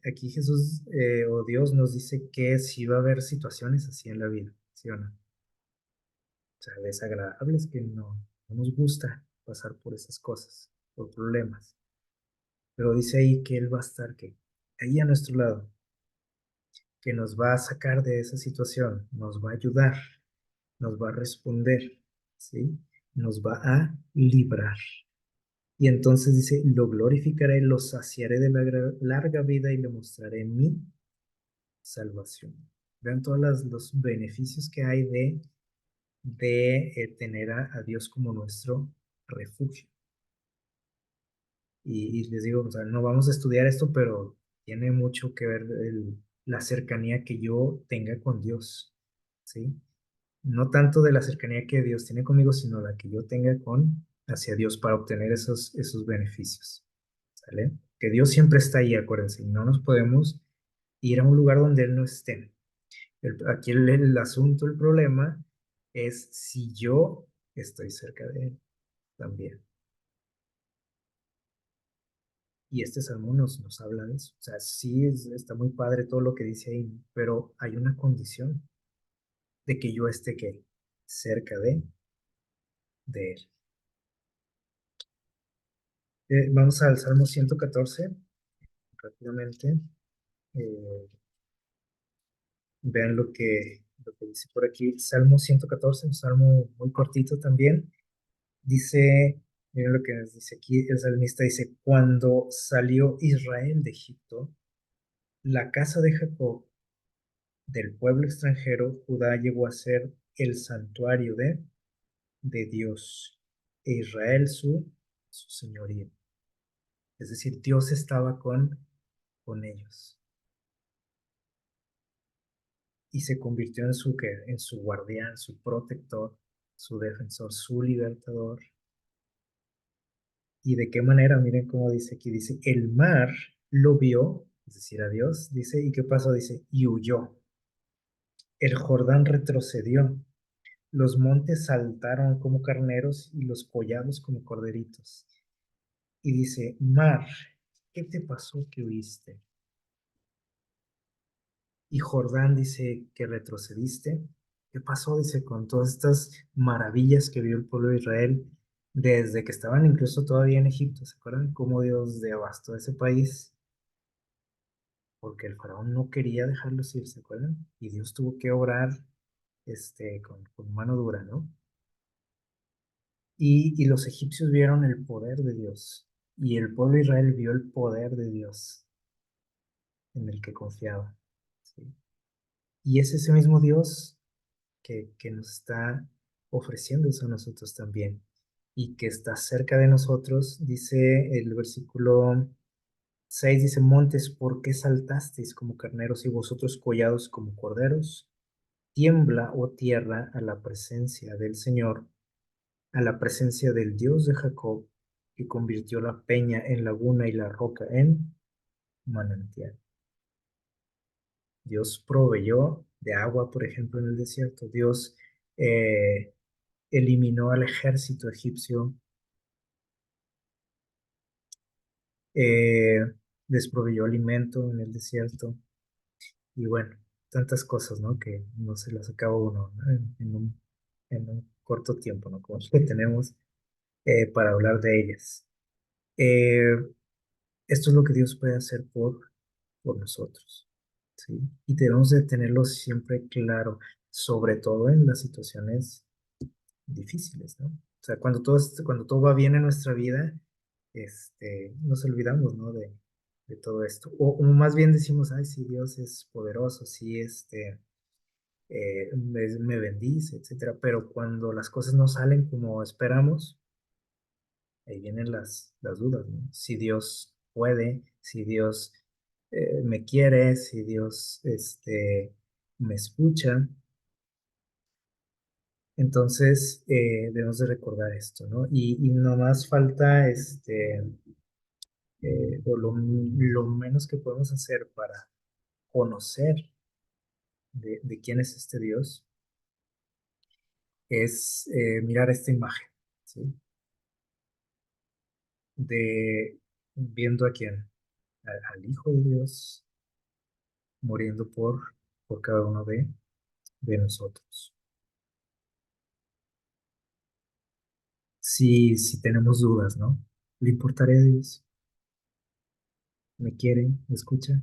aquí Jesús o Dios nos dice que sí va a haber situaciones así en la vida, ¿sí o no? O sea, desagradables que no nos gusta pasar por esas cosas, por problemas. Pero dice ahí que Él va a estar que ahí a nuestro lado, que nos va a sacar de esa situación, nos va a ayudar, nos va a responder, ¿sí? Nos va a librar. Y entonces dice, lo glorificaré, lo saciaré de larga vida y le mostraré mi salvación. Vean todos los beneficios que hay de tener a Dios como nuestro refugio. Y les digo, o sea, no vamos a estudiar esto, pero tiene mucho que ver la cercanía que yo tenga con Dios, ¿sí? No tanto de la cercanía que Dios tiene conmigo, sino la que yo tenga con hacia Dios para obtener esos beneficios, ¿sale? Que Dios siempre está ahí, acuérdense, y no nos podemos ir a un lugar donde Él no esté. Aquí el asunto, el problema es si yo estoy cerca de Él también. Y este salmo nos habla de eso. O sea, sí está muy padre todo lo que dice ahí, pero hay una condición de que yo esté ¿qué? Cerca de Él. Vamos al Salmo 114 rápidamente. Eh, vean lo que dice por aquí. Salmo 114, un salmo muy cortito también. Dice, miren lo que nos dice aquí, el salmista dice, cuando salió Israel de Egipto, la casa de Jacob, del pueblo extranjero, Judá llegó a ser el santuario de Dios, e Israel su señorío. Es decir, Dios estaba con ellos y se convirtió en su guardián, su protector, su defensor, su libertador. ¿Y de qué manera? Miren cómo dice aquí, dice, el mar lo vio, es decir, a Dios, dice, ¿y qué pasó? Dice, y huyó. El Jordán retrocedió, los montes saltaron como carneros y los collados como corderitos. Y dice, mar, ¿qué te pasó que huiste? Y Jordán dice que retrocediste. ¿Qué pasó? Dice, con todas estas maravillas que vio el pueblo de Israel desde que estaban incluso todavía en Egipto. ¿Se acuerdan cómo Dios devastó ese país? Porque el faraón no quería dejarlos ir, ¿se acuerdan? Y Dios tuvo que obrar con mano dura, ¿no? Y los egipcios vieron el poder de Dios. Y el pueblo de Israel vio el poder de Dios en el que confiaba. ¿Sí? Y es ese mismo Dios que nos está ofreciendo eso a nosotros también y que está cerca de nosotros. Dice el versículo 6 dice, montes, ¿por qué saltasteis como carneros y vosotros collados como corderos? Tiembla, oh tierra, a la presencia del Señor, a la presencia del Dios de Jacob, que convirtió la peña en laguna y la roca en manantial. Dios proveyó de agua, por ejemplo, en el desierto. Dios eh, eliminó al ejército egipcio, eh, les proveyó alimento en el desierto y bueno, tantas cosas, ¿no? Que no se las acaba uno, ¿no? En un corto tiempo, ¿no? Como que tenemos para hablar de ellas. Eh, Esto es lo que Dios puede hacer por nosotros, ¿sí? Y debemos de tenerlo siempre claro, sobre todo en las situaciones difíciles, ¿no? O sea, cuando todo va bien en nuestra vida, nos olvidamos, ¿no? De todo esto. O más bien decimos, ay, sí, Dios es poderoso, sí, me bendice, etcétera. Pero cuando las cosas no salen como esperamos, ahí vienen las dudas, ¿no? Si Dios puede, si Dios me quiere, si Dios me escucha. Entonces, debemos de recordar esto, ¿no? Y no más falta, o lo menos que podemos hacer para conocer de quién es este Dios, es mirar esta imagen, ¿sí? De viendo a quién, al Hijo de Dios, muriendo por cada uno de nosotros. Si tenemos dudas, ¿no? ¿Le importaré a Dios? ¿Me quiere? ¿Me escucha?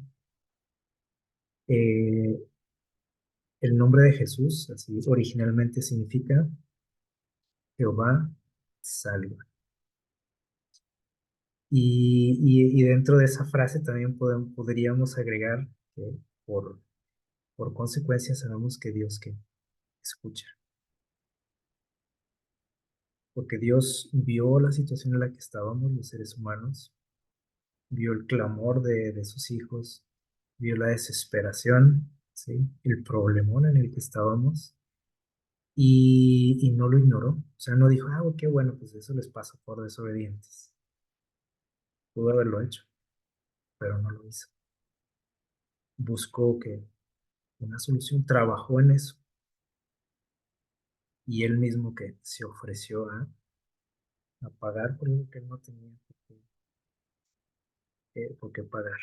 Eh, el nombre de Jesús, así originalmente significa Jehová salva. Y dentro de esa frase también podríamos agregar que por, por consecuencia sabemos que Dios que escucha, porque Dios vio la situación en la que estábamos los seres humanos, vio el clamor de sus hijos, vio la desesperación, ¿sí? El problemón en el que estábamos y no lo ignoró. O sea, no dijo, ah, qué bueno, pues eso les pasa por desobedientes. Pudo haberlo hecho, pero no lo hizo. Buscó que una solución, trabajó en eso y él mismo que se ofreció a pagar por lo que él no tenía por qué pagar.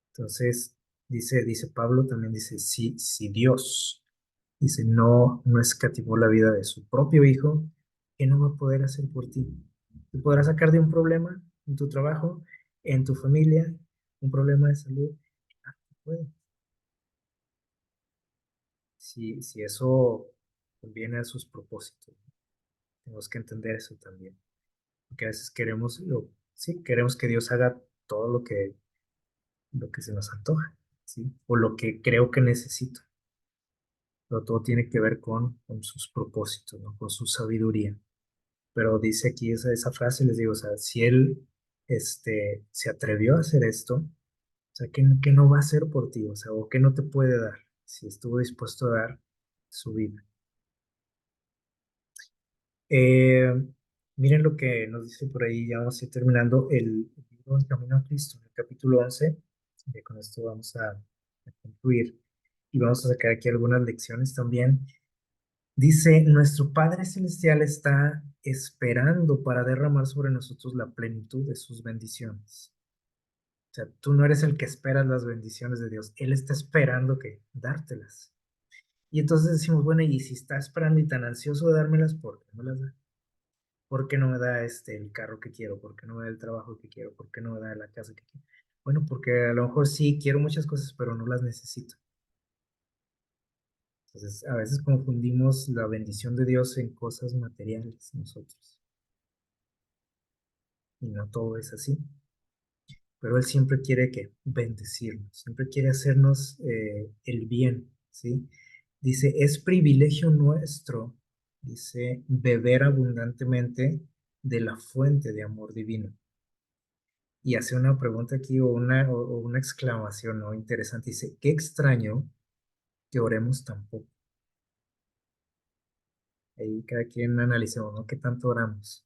Entonces, dice Pablo, también dice, si Dios, dice, no escatimó la vida de su propio hijo, ¿qué no va a poder hacer por ti? Te podrá sacar de un problema en tu trabajo, en tu familia, un problema de salud. Ah, puede. Si eso conviene a sus propósitos, tenemos que entender eso también. Porque a veces sí, queremos que Dios haga todo lo que se nos antoja, ¿sí? O lo que creo que necesito. Pero todo tiene que ver con sus propósitos, ¿no? Con su sabiduría. Pero dice aquí esa frase, les digo, o sea, si él se atrevió a hacer esto, o sea, ¿qué no va a hacer por ti? O sea, o qué no te puede dar, si estuvo dispuesto a dar su vida. Eh, Miren lo que nos dice por ahí, ya vamos a ir terminando el libro El Camino a Cristo, en el capítulo 11. Con esto vamos concluir. Y vamos a sacar aquí algunas lecciones también. Dice, nuestro Padre Celestial está esperando para derramar sobre nosotros la plenitud de sus bendiciones. O sea, tú no eres el que esperas las bendiciones de Dios, Él está esperando que dártelas. Y entonces decimos, bueno, y si está esperando y tan ansioso de dármelas, ¿por qué no las da? ¿Por qué no me da el carro que quiero? ¿Por qué no me da el trabajo que quiero? ¿Por qué no me da la casa que quiero? Bueno, porque a lo mejor sí quiero muchas cosas, pero no las necesito. Entonces, a veces confundimos la bendición de Dios en cosas materiales nosotros. Y no todo es así. Pero Él siempre quiere que bendecirnos, siempre quiere hacernos el bien, ¿sí? Dice, es privilegio nuestro, dice, beber abundantemente de la fuente de amor divino. Y hace una pregunta aquí o una exclamación, ¿no? Interesante. Dice, qué extraño que oremos tan poco. Ahí cada quien analizamos, ¿no? ¿Qué tanto oramos?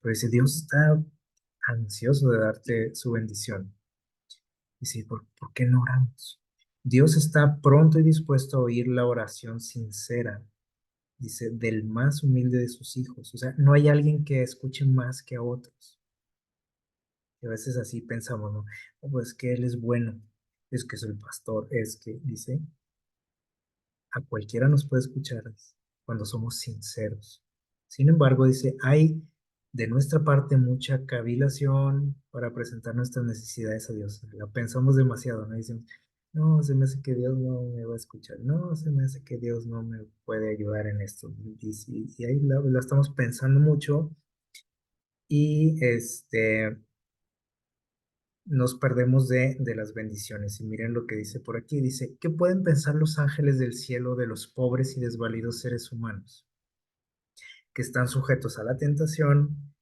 Pero dice, Dios está ansioso de darte su bendición. Dice, ¿por qué no oramos? Dios está pronto y dispuesto a oír la oración sincera, dice, del más humilde de sus hijos. O sea, no hay alguien que escuche más que a otros. Y a veces así pensamos, ¿no? "Oh, pues que Él es bueno, es que es el pastor, es que, dice, a cualquiera nos puede escuchar cuando somos sinceros. Sin embargo, dice, hay de nuestra parte mucha cavilación para presentar nuestras necesidades a Dios. La pensamos demasiado, ¿no? Dicen, no, se me hace que Dios no me va a escuchar, no, se me hace que Dios no me puede ayudar en esto. Y ahí la estamos pensando mucho y nos perdemos de las bendiciones. Y miren lo que dice por aquí. Dice, ¿qué pueden pensar los ángeles del cielo de los pobres y desvalidos seres humanos que están sujetos a la tentación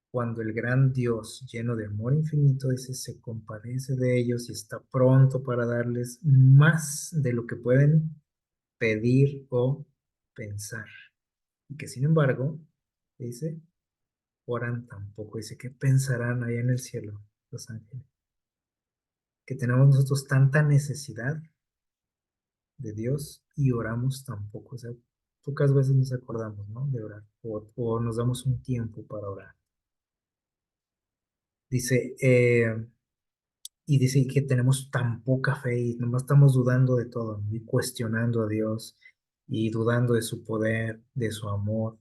cuando el gran Dios, lleno de amor infinito, dice, se compadece de ellos y está pronto para darles más de lo que pueden pedir o pensar? Y que sin embargo, dice, oran tampoco. Dice, ¿qué pensarán allá en el cielo los ángeles? Que tenemos nosotros tanta necesidad de Dios y oramos tampoco. O sea, pocas veces nos acordamos, ¿no? De orar o nos damos un tiempo para orar. Dice, y dice que tenemos tan poca fe y nomás estamos dudando de todo, ¿no? Y cuestionando a Dios y dudando de su poder, de su amor.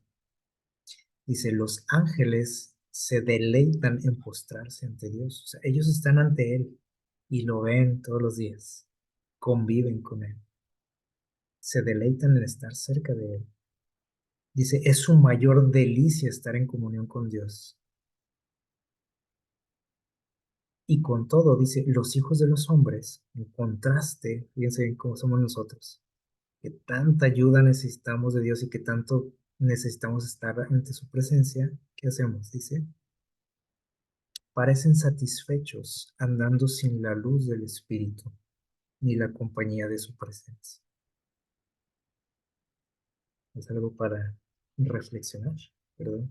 Dice, los ángeles se deleitan en postrarse ante Dios. O sea, ellos están ante Él y lo ven todos los días, conviven con Él, se deleitan en estar cerca de Él. Dice, es su mayor delicia estar en comunión con Dios. Y con todo, dice, los hijos de los hombres, en contraste, fíjense bien cómo somos nosotros, que tanta ayuda necesitamos de Dios y que tanto necesitamos estar ante su presencia, ¿qué hacemos? Dice, parecen satisfechos andando sin la luz del Espíritu ni la compañía de su presencia. Es algo para reflexionar, ¿verdad?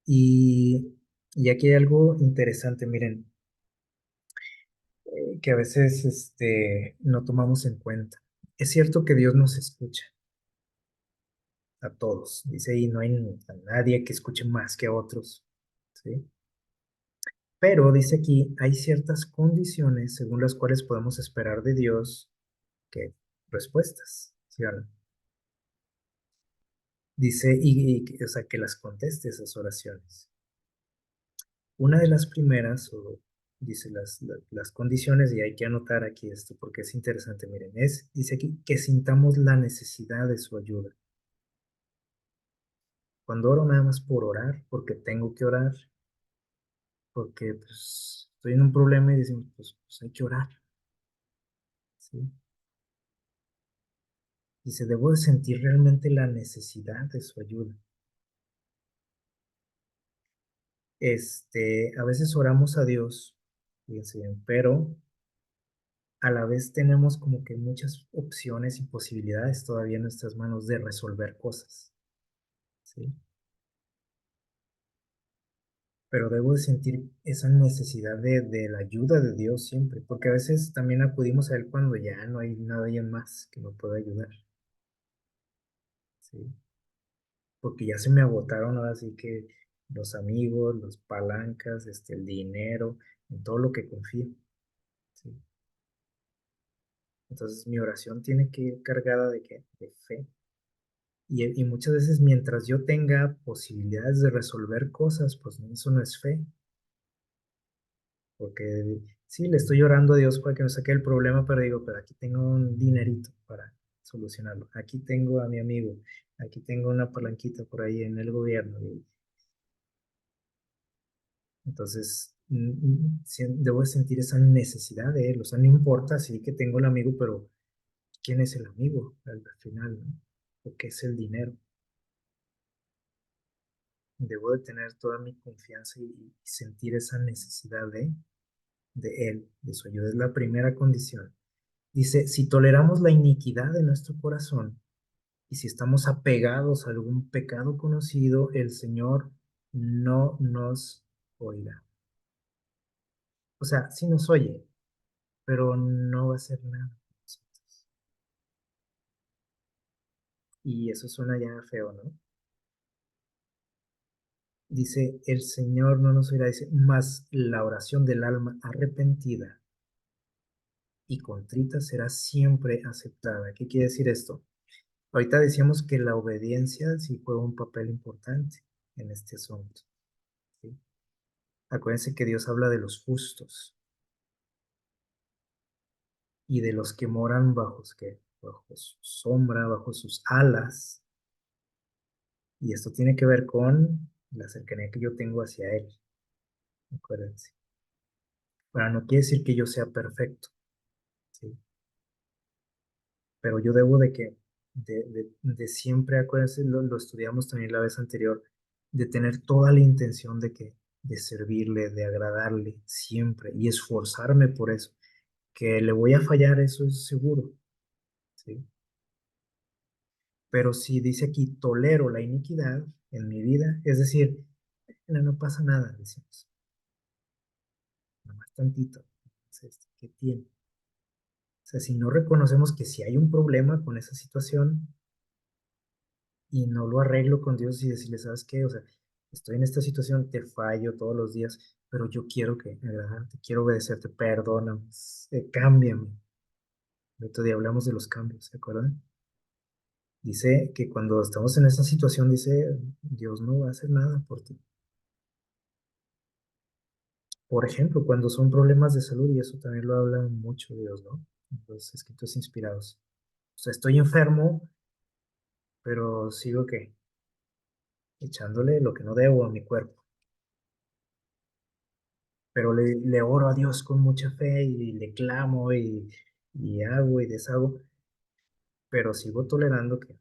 Y, y aquí hay algo interesante, miren, que a veces no tomamos en cuenta. Es cierto que Dios nos escucha a todos, dice, y no hay a nadie que escuche más que a otros, ¿sí? Pero dice aquí, hay ciertas condiciones según las cuales podemos esperar de Dios que respuestas, ¿sí o no? Dice, o sea, que las conteste esas oraciones. Una de las primeras, o dice las condiciones, y hay que anotar aquí esto porque es interesante, miren, dice aquí, que sintamos la necesidad de su ayuda. Cuando oro nada más por orar, porque tengo que orar, porque pues, estoy en un problema y decimos, pues hay que orar, ¿sí? Dice, debo de sentir realmente la necesidad de su ayuda. A veces oramos a Dios, fíjense bien, pero a la vez tenemos como que muchas opciones y posibilidades todavía en nuestras manos de resolver cosas, ¿sí? pero debo de sentir esa necesidad de la ayuda de Dios siempre, porque a veces también acudimos a Él cuando ya no hay nadie más que me pueda ayudar, ¿sí? Porque ya se me agotaron ahora sí que los amigos, los palancas, el dinero, en todo lo que confío, ¿sí? Entonces mi oración tiene que ir cargada de qué? De fe. Y muchas veces mientras yo tenga posibilidades de resolver cosas, pues no, eso no es fe, porque sí, le estoy orando a Dios para que me saque el problema, pero digo, pero aquí tengo un dinerito para solucionarlo, aquí tengo a mi amigo, aquí tengo una palanquita por ahí en el gobierno. Y entonces, debo de sentir esa necesidad de él, o sea, no importa, sí que tengo el amigo, pero ¿quién es el amigo al final, no? ¿O qué es el dinero? Debo de tener toda mi confianza y sentir esa necesidad de Él, de su ayuda. Es la primera condición. Dice, si toleramos la iniquidad de nuestro corazón y si estamos apegados a algún pecado conocido, el Señor no nos oirá. O sea, sí nos oye, pero no va a hacer nada con nosotros. Y eso suena ya feo, ¿no? Dice, el Señor no nos oirá, dice, más la oración del alma arrepentida y contrita será siempre aceptada. ¿Qué quiere decir esto? Ahorita decíamos que la obediencia sí juega un papel importante en este asunto, ¿sí? Acuérdense que Dios habla de los justos y de los que moran bajo su sombra, bajo sus alas, y esto tiene que ver con la cercanía que yo tengo hacia Él, acuérdense. Ahora, no quiere decir que yo sea perfecto, ¿sí? Pero yo debo de que, de siempre, acuérdense, lo estudiamos también la vez anterior, de tener toda la intención de que, de servirle, de agradarle siempre y esforzarme por eso. Que le voy a fallar, eso es seguro, ¿sí? Pero si dice aquí, tolero la iniquidad en mi vida, es decir, no, no pasa nada, decimos, nada más tantito. Entonces, ¿qué tiene? O sea, si no reconocemos que si hay un problema con esa situación, y no lo arreglo con Dios y decirle, ¿sabes qué? O sea, estoy en esta situación, te fallo todos los días, pero yo quiero que agradarte, quiero obedecerte, perdóname, cámbiame. El otro día hablamos de los cambios, ¿se acuerdan? Dice que cuando estamos en esa situación, dice, Dios no va a hacer nada por ti. Por ejemplo, cuando son problemas de salud, y eso también lo habla mucho Dios, ¿no? Los escritos inspirados. O sea, estoy enfermo, pero sigo que echándole lo que no debo a mi cuerpo. Pero le oro a Dios con mucha fe y le clamo y hago y deshago, pero sigo tolerando que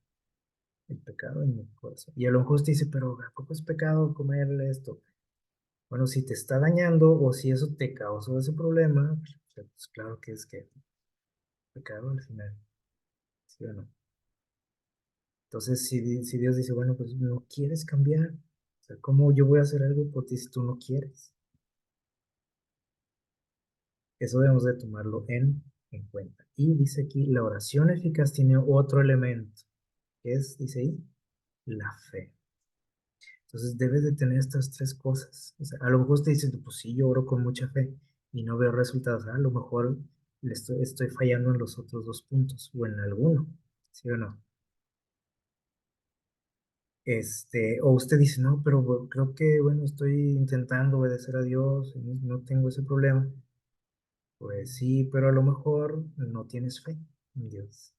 el pecado en mi corazón. Y a lo mejor usted dice, pero ¿a poco es pecado comer esto? Bueno, si te está dañando o si eso te causó ese problema, pues claro que es que pecado al final, ¿sí o no? Entonces, si Dios dice, bueno, pues no quieres cambiar, o sea, ¿cómo yo voy a hacer algo por ti si tú no quieres? Eso debemos de tomarlo en cuenta. Y dice aquí, la oración eficaz tiene otro elemento, que es, dice ahí, la fe. Entonces debes de tener estas tres cosas. O sea, a lo mejor usted dice, pues sí, yo oro con mucha fe y no veo resultados. A lo mejor estoy fallando en los otros dos puntos o en alguno, ¿sí o no? O usted dice, no, pero creo que, bueno, estoy intentando obedecer a Dios y no tengo ese problema. Pues sí, pero a lo mejor no tienes fe en Dios.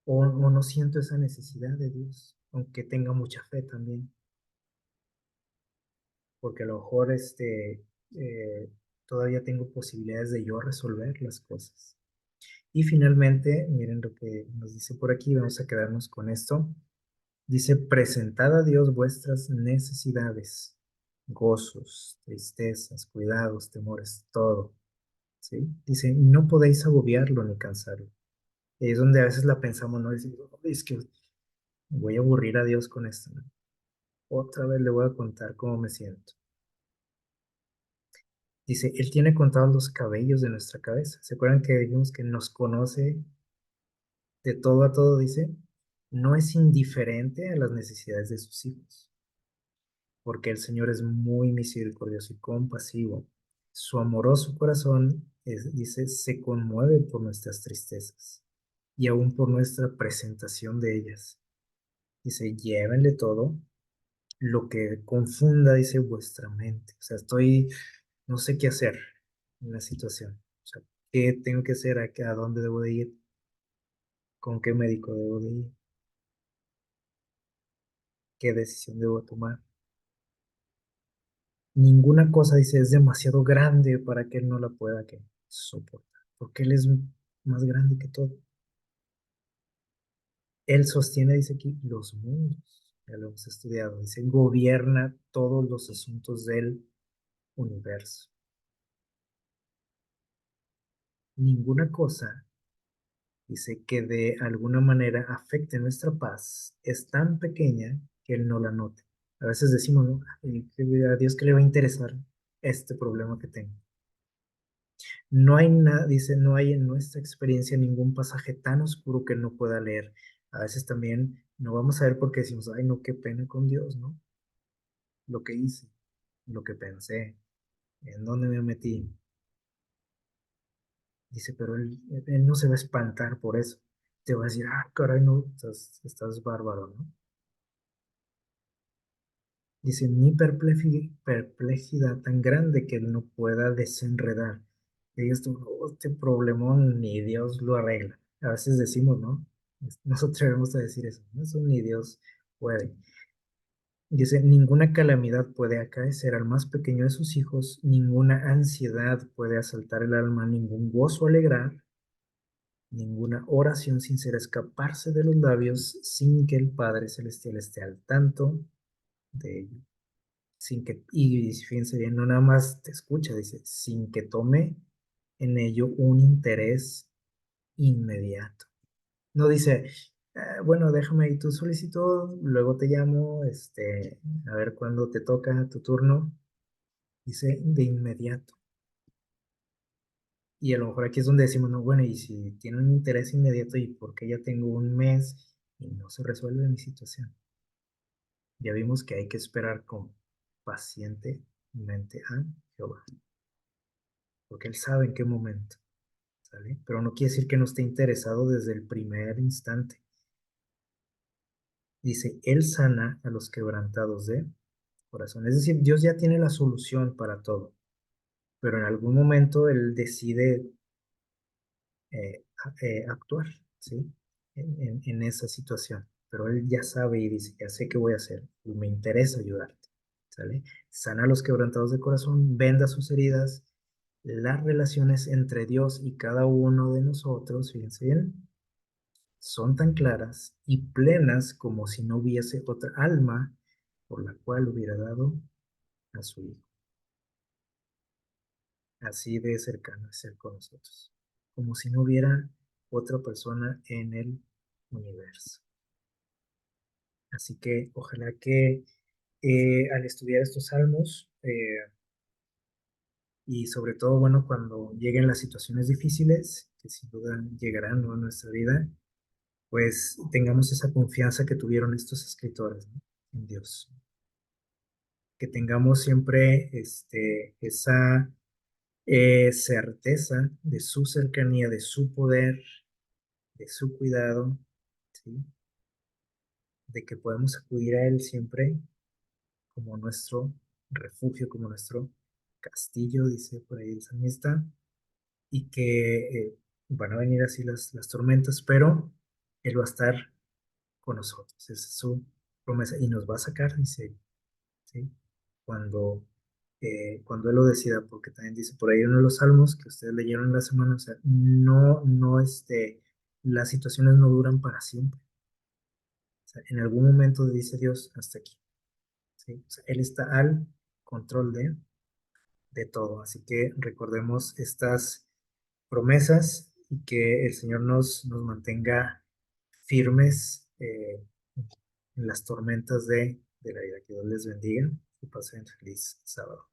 O no siento esa necesidad de Dios, aunque tenga mucha fe también, porque a lo mejor eh, todavía tengo posibilidades de yo resolver las cosas. Y finalmente, miren lo que nos dice por aquí, vamos a quedarnos con esto. Dice, presentad a Dios vuestras necesidades, gozos, tristezas, cuidados, temores, todo. ¿Sí? Dice, no podéis agobiarlo ni cansarlo. Y es donde a veces la pensamos, ¿no? Dice, "Oh, es que voy a aburrir a Dios con esto, ¿no?". Otra vez le voy a contar cómo me siento. Dice, Él tiene contados los cabellos de nuestra cabeza. ¿Se acuerdan que dijimos que nos conoce de todo a todo? Dice, no es indiferente a las necesidades de sus hijos, porque el Señor es muy misericordioso y compasivo. Su amoroso corazón, dice, se conmueve por nuestras tristezas y aún por nuestra presentación de ellas. Dice, llévenle todo lo que confunda, dice, vuestra mente. O sea, no sé qué hacer en la situación. O sea, ¿qué tengo que hacer? ¿A dónde debo de ir? ¿Con qué médico debo de ir? ¿Qué decisión debo tomar? Ninguna cosa, dice, es demasiado grande para que él no la pueda que soportar, porque él es más grande que todo. Él sostiene, dice aquí, los mundos. Ya lo hemos estudiado. Dice, gobierna todos los asuntos del universo. Ninguna cosa, dice, que de alguna manera afecte nuestra paz es tan pequeña que él no la note. A veces decimos, ¿no? Ay, a Dios que le va a interesar este problema que tengo. No hay nada, dice, no hay en nuestra experiencia ningún pasaje tan oscuro que él no pueda leer. A veces también no vamos a ver porque decimos, ay, no, qué pena con Dios, ¿no? Lo que hice, lo que pensé, en dónde me metí. Dice, pero él no se va a espantar por eso. Te va a decir, ah, caray, no, estás bárbaro, ¿no? Dice, ni perplejidad tan grande que él no pueda desenredar. Y digas tú, "Oh, este problemón ni Dios lo arregla". A veces decimos, ¿no? Nos atrevemos a decir eso, ¿no? Eso ni Dios puede. Dice, ninguna calamidad puede acaecer al más pequeño de sus hijos, ninguna ansiedad puede asaltar el alma, ningún gozo alegrar, ninguna oración sincera escaparse de los labios sin que el Padre Celestial esté al tanto de ello. Sin que, y fíjense bien, no nada más te escucha, dice, sin que tome en ello un interés inmediato. No dice, bueno, déjame ahí tu solicitud, luego te llamo, a ver cuándo te toca tu turno. Dice de inmediato. Y a lo mejor aquí es donde decimos, no, bueno, y si tiene un interés inmediato y por qué ya tengo un mes y no se resuelve mi situación. Ya vimos que hay que esperar con pacientemente a Jehová, porque Él sabe en qué momento, ¿sale? Pero no quiere decir que no esté interesado desde el primer instante. Dice, Él sana a los quebrantados de corazón. Es decir, Dios ya tiene la solución para todo, pero en algún momento Él decide actuar, ¿sí? En esa situación. Pero Él ya sabe y dice, ya sé qué voy a hacer y me interesa ayudarte, ¿sale? Sana a los quebrantados de corazón, venda sus heridas. Las relaciones entre Dios y cada uno de nosotros, fíjense bien, son tan claras y plenas como si no hubiese otra alma por la cual hubiera dado a su Hijo. Así de cercano es Él con nosotros, como si no hubiera otra persona en el universo. Así que ojalá que al estudiar estos salmos y sobre todo, bueno, cuando lleguen las situaciones difíciles, que sin duda llegarán, ¿no?, a nuestra vida, pues tengamos esa confianza que tuvieron estos escritores, ¿no?, en Dios. Que tengamos siempre esa certeza de su cercanía, de su poder, de su cuidado, ¿sí? De que podemos acudir a Él siempre como nuestro refugio, como nuestro castillo, dice por ahí el salmista, y que van a venir así las tormentas, pero Él va a estar con nosotros. Esa es su promesa y nos va a sacar, dice, ¿sí? Cuando, cuando Él lo decida, porque también dice por ahí uno de los salmos que ustedes leyeron en la semana, o sea, no, las situaciones no duran para siempre. O sea, en algún momento dice Dios, hasta aquí, ¿sí? O sea, Él está al control de todo. Así que recordemos estas promesas y que el Señor nos mantenga firmes en las tormentas de de la vida. Que Dios les bendiga y pasen feliz sábado.